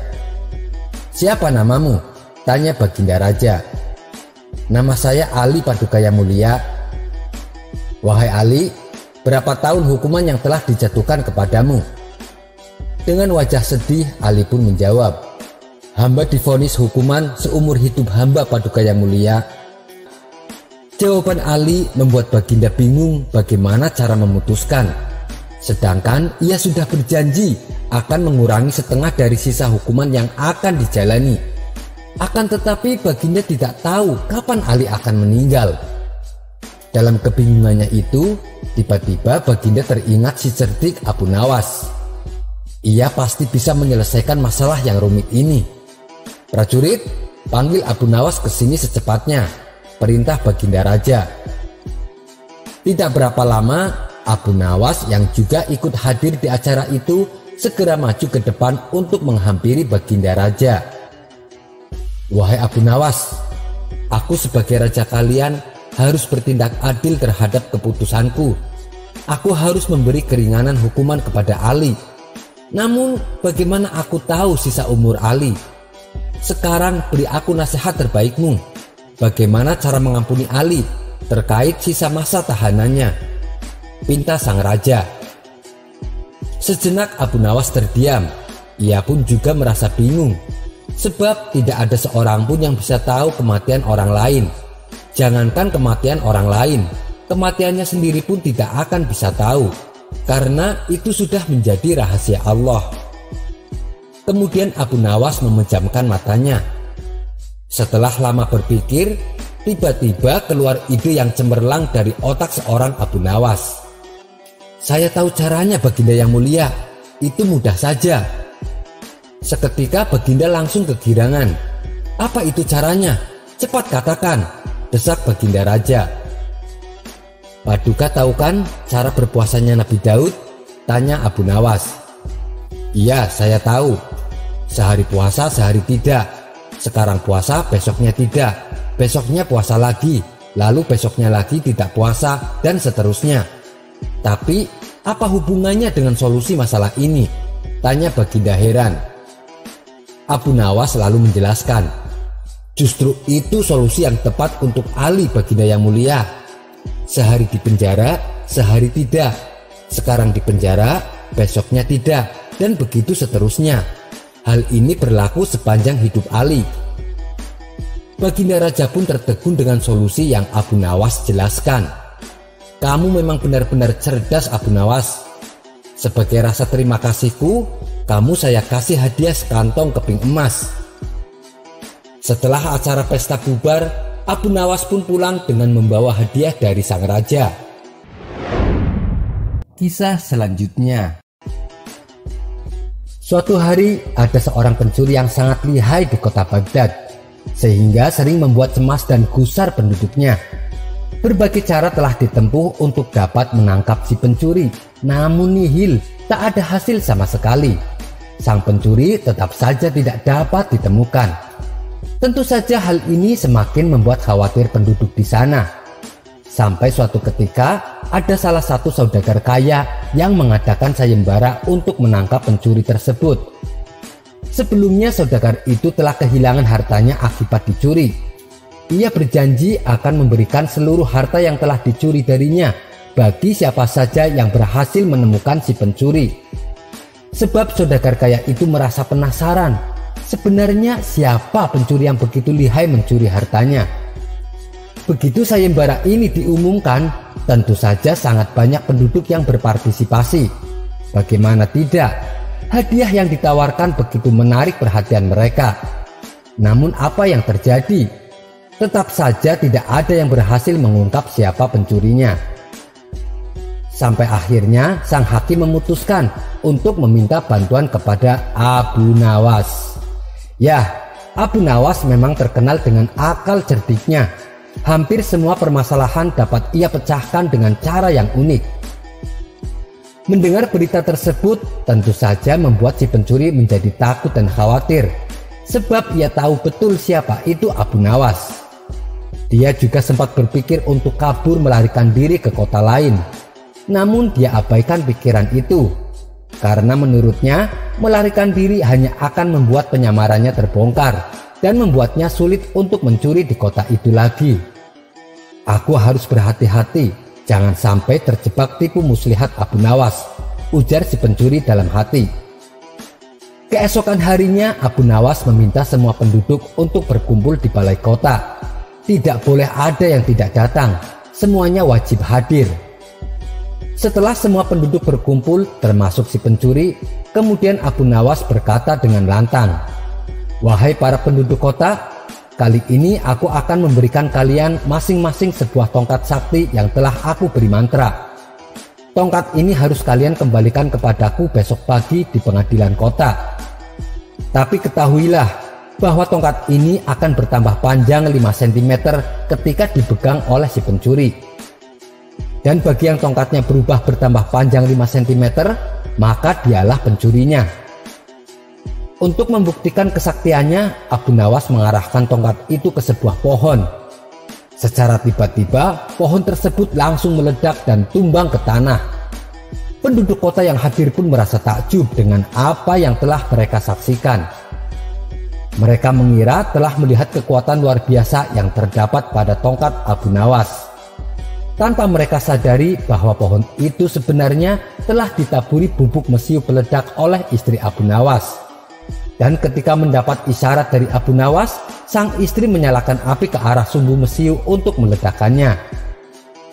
"Siapa namamu?" tanya baginda raja. "Nama saya Ali Paduka Yang Mulia." "Wahai Ali, berapa tahun hukuman yang telah dijatuhkan kepadamu?" Dengan wajah sedih Ali pun menjawab, "Hamba divonis hukuman seumur hidup hamba Paduka Yang Mulia." Jawaban Ali membuat baginda bingung bagaimana cara memutuskan. Sedangkan ia sudah berjanji akan mengurangi setengah dari sisa hukuman yang akan dijalani. Akan tetapi baginda tidak tahu kapan Ali akan meninggal. Dalam kebingungannya itu, tiba-tiba baginda teringat si cerdik Abu Nawas. Ia pasti bisa menyelesaikan masalah yang rumit ini. "Prajurit, panggil Abu Nawas ke sini secepatnya," perintah baginda raja. Tidak berapa lama, Abu Nawas yang juga ikut hadir di acara itu segera maju ke depan untuk menghampiri baginda raja. "Wahai Abu Nawas, aku sebagai raja kalian harus bertindak adil terhadap keputusanku. Aku harus memberi keringanan hukuman kepada Ali. Namun bagaimana aku tahu sisa umur Ali? Sekarang beri aku nasihat terbaikmu. Bagaimana cara mengampuni Ali terkait sisa masa tahanannya?" pinta sang raja. Sejenak Abu Nawas terdiam. Ia pun juga merasa bingung, sebab tidak ada seorang pun yang bisa tahu kematian orang lain. Jangankan kematian orang lain, kematiannya sendiri pun tidak akan bisa tahu, karena itu sudah menjadi rahasia Allah. Kemudian Abu Nawas memejamkan matanya. Setelah lama berpikir, tiba-tiba keluar ide yang cemerlang dari otak seorang Abu Nawas. "Saya tahu caranya baginda Yang Mulia, itu mudah saja." Seketika baginda langsung kegirangan. "Apa itu caranya? Cepat katakan," desak baginda raja. "Paduka tahu kan cara berpuasanya Nabi Daud?" tanya Abu Nawas. "Iya, saya tahu. Sehari puasa, sehari tidak. Sekarang puasa, besoknya tidak. Besoknya puasa lagi, lalu besoknya lagi tidak puasa, dan seterusnya. Tapi apa hubungannya dengan solusi masalah ini?" tanya baginda heran. Abu Nawas lalu menjelaskan, "Justru itu solusi yang tepat untuk Ali baginda Yang Mulia. Sehari di penjara, sehari tidak. Sekarang di penjara, besoknya tidak, dan begitu seterusnya. Hal ini berlaku sepanjang hidup Ali." Baginda raja pun tertegun dengan solusi yang Abu Nawas jelaskan. "Kamu memang benar-benar cerdas Abu Nawas. Sebagai rasa terima kasihku, kamu saya kasih hadiah sekantong keping emas." Setelah acara pesta bubar, Abu Nawas pun pulang dengan membawa hadiah dari sang raja. Kisah selanjutnya. Suatu hari ada seorang pencuri yang sangat lihai di kota Baghdad, sehingga sering membuat cemas dan gusar penduduknya. Berbagai cara telah ditempuh untuk dapat menangkap si pencuri, namun nihil, tak ada hasil sama sekali. Sang pencuri tetap saja tidak dapat ditemukan. Tentu saja hal ini semakin membuat khawatir penduduk di sana. Sampai suatu ketika ada salah satu saudagar kaya yang mengadakan sayembara untuk menangkap pencuri tersebut. Sebelumnya saudagar itu telah kehilangan hartanya akibat dicuri. Ia berjanji akan memberikan seluruh harta yang telah dicuri darinya bagi siapa saja yang berhasil menemukan si pencuri. Sebab saudagar kaya itu merasa penasaran, sebenarnya siapa pencuri yang begitu lihai mencuri hartanya. Begitu sayembara ini diumumkan, tentu saja sangat banyak penduduk yang berpartisipasi. Bagaimana tidak? Hadiah yang ditawarkan begitu menarik perhatian mereka. Namun apa yang terjadi? Tetap saja tidak ada yang berhasil mengungkap siapa pencurinya. Sampai akhirnya sang hakim memutuskan untuk meminta bantuan kepada Abu Nawas. Ya, Abu Nawas memang terkenal dengan akal cerdiknya. Hampir semua permasalahan dapat ia pecahkan dengan cara yang unik. Mendengar berita tersebut tentu saja membuat si pencuri menjadi takut dan khawatir, sebab ia tahu betul siapa itu Abu Nawas. Dia juga sempat berpikir untuk kabur melarikan diri ke kota lain. Namun dia abaikan pikiran itu, karena menurutnya melarikan diri hanya akan membuat penyamarannya terbongkar dan membuatnya sulit untuk mencuri di kota itu lagi. Aku harus berhati-hati. Jangan sampai terjebak tipu muslihat Abu Nawas, ujar si pencuri dalam hati. Keesokan harinya Abu Nawas meminta semua penduduk untuk berkumpul di balai kota. Tidak boleh ada yang tidak datang, semuanya wajib hadir. Setelah semua penduduk berkumpul termasuk si pencuri, kemudian Abu Nawas berkata dengan lantang, "Wahai para penduduk kota, kali ini aku akan memberikan kalian masing-masing sebuah tongkat sakti yang telah aku beri mantra. Tongkat ini harus kalian kembalikan kepadaku besok pagi di pengadilan kota. Tapi ketahuilah bahwa tongkat ini akan bertambah panjang 5 cm ketika dipegang oleh si pencuri. Dan bagi yang tongkatnya berubah bertambah panjang 5 cm, maka dialah pencurinya." Untuk membuktikan kesaktiannya, Abu Nawas mengarahkan tongkat itu ke sebuah pohon. Secara tiba-tiba, pohon tersebut langsung meledak dan tumbang ke tanah. Penduduk kota yang hadir pun merasa takjub dengan apa yang telah mereka saksikan. Mereka mengira telah melihat kekuatan luar biasa yang terdapat pada tongkat Abu Nawas. Tanpa mereka sadari bahwa pohon itu sebenarnya telah ditaburi bubuk mesiu peledak oleh istri Abu Nawas. Dan ketika mendapat isyarat dari Abu Nawas, sang istri menyalakan api ke arah sumbu mesiu untuk meledakkannya.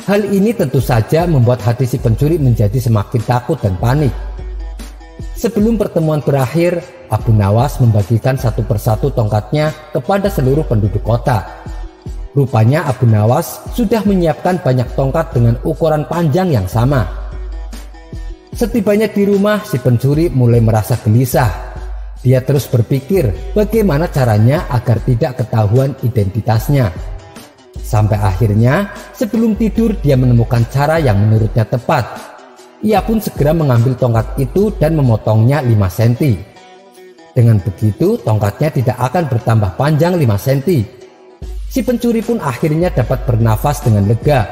Hal ini tentu saja membuat hati si pencuri menjadi semakin takut dan panik. Sebelum pertemuan berakhir, Abu Nawas membagikan satu persatu tongkatnya kepada seluruh penduduk kota. Rupanya Abu Nawas sudah menyiapkan banyak tongkat dengan ukuran panjang yang sama. Setibanya di rumah, si pencuri mulai merasa gelisah. Dia terus berpikir bagaimana caranya agar tidak ketahuan identitasnya. Sampai akhirnya sebelum tidur dia menemukan cara yang menurutnya tepat. Ia pun segera mengambil tongkat itu dan memotongnya 5 cm. Dengan begitu tongkatnya tidak akan bertambah panjang 5 cm. Si pencuri pun akhirnya dapat bernafas dengan lega,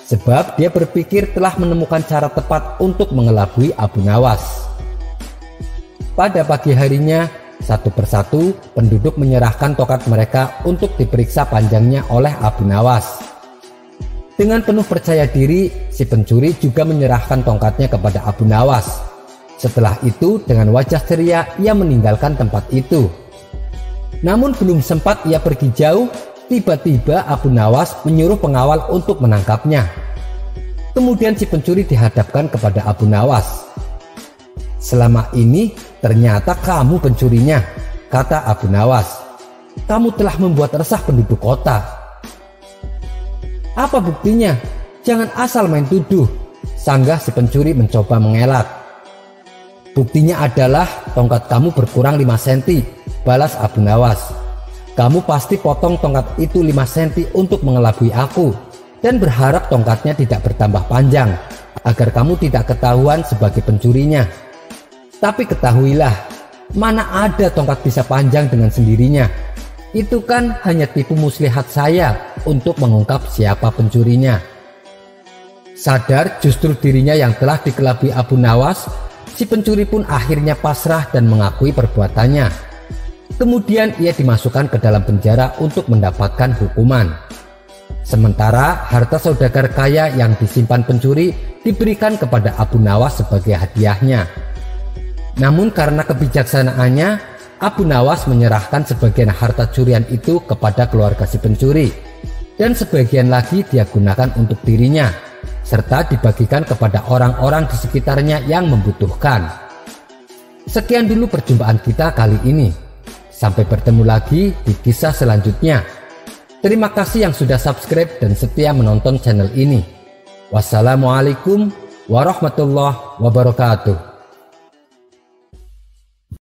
sebab dia berpikir telah menemukan cara tepat untuk mengelabui Abu Nawas. Pada pagi harinya, satu persatu penduduk menyerahkan tongkat mereka untuk diperiksa panjangnya oleh Abu Nawas. Dengan penuh percaya diri, si pencuri juga menyerahkan tongkatnya kepada Abu Nawas. Setelah itu, dengan wajah ceria, ia meninggalkan tempat itu. Namun belum sempat ia pergi jauh, tiba-tiba Abu Nawas menyuruh pengawal untuk menangkapnya. Kemudian si pencuri dihadapkan kepada Abu Nawas. "Selama ini ternyata kamu pencurinya," kata Abu Nawas. "Kamu telah membuat resah penduduk kota." "Apa buktinya? Jangan asal main tuduh," sanggah si pencuri mencoba mengelak. "Buktinya adalah tongkat kamu berkurang 5 cm, balas Abu Nawas. "Kamu pasti potong tongkat itu 5 cm untuk mengelabui aku dan berharap tongkatnya tidak bertambah panjang agar kamu tidak ketahuan sebagai pencurinya. Tapi ketahuilah, mana ada tongkat bisa panjang dengan sendirinya. Itu kan hanya tipu muslihat saya untuk mengungkap siapa pencurinya." Sadar justru dirinya yang telah dikelabui Abu Nawas, si pencuri pun akhirnya pasrah dan mengakui perbuatannya. Kemudian ia dimasukkan ke dalam penjara untuk mendapatkan hukuman. Sementara harta saudagar kaya yang disimpan pencuri diberikan kepada Abu Nawas sebagai hadiahnya. Namun karena kebijaksanaannya, Abu Nawas menyerahkan sebagian harta curian itu kepada keluarga si pencuri, dan sebagian lagi dia gunakan untuk dirinya, serta dibagikan kepada orang-orang di sekitarnya yang membutuhkan. Sekian dulu perjumpaan kita kali ini. Sampai bertemu lagi di kisah selanjutnya. Terima kasih yang sudah subscribe dan setia menonton channel ini. Wassalamualaikum warahmatullahi wabarakatuh.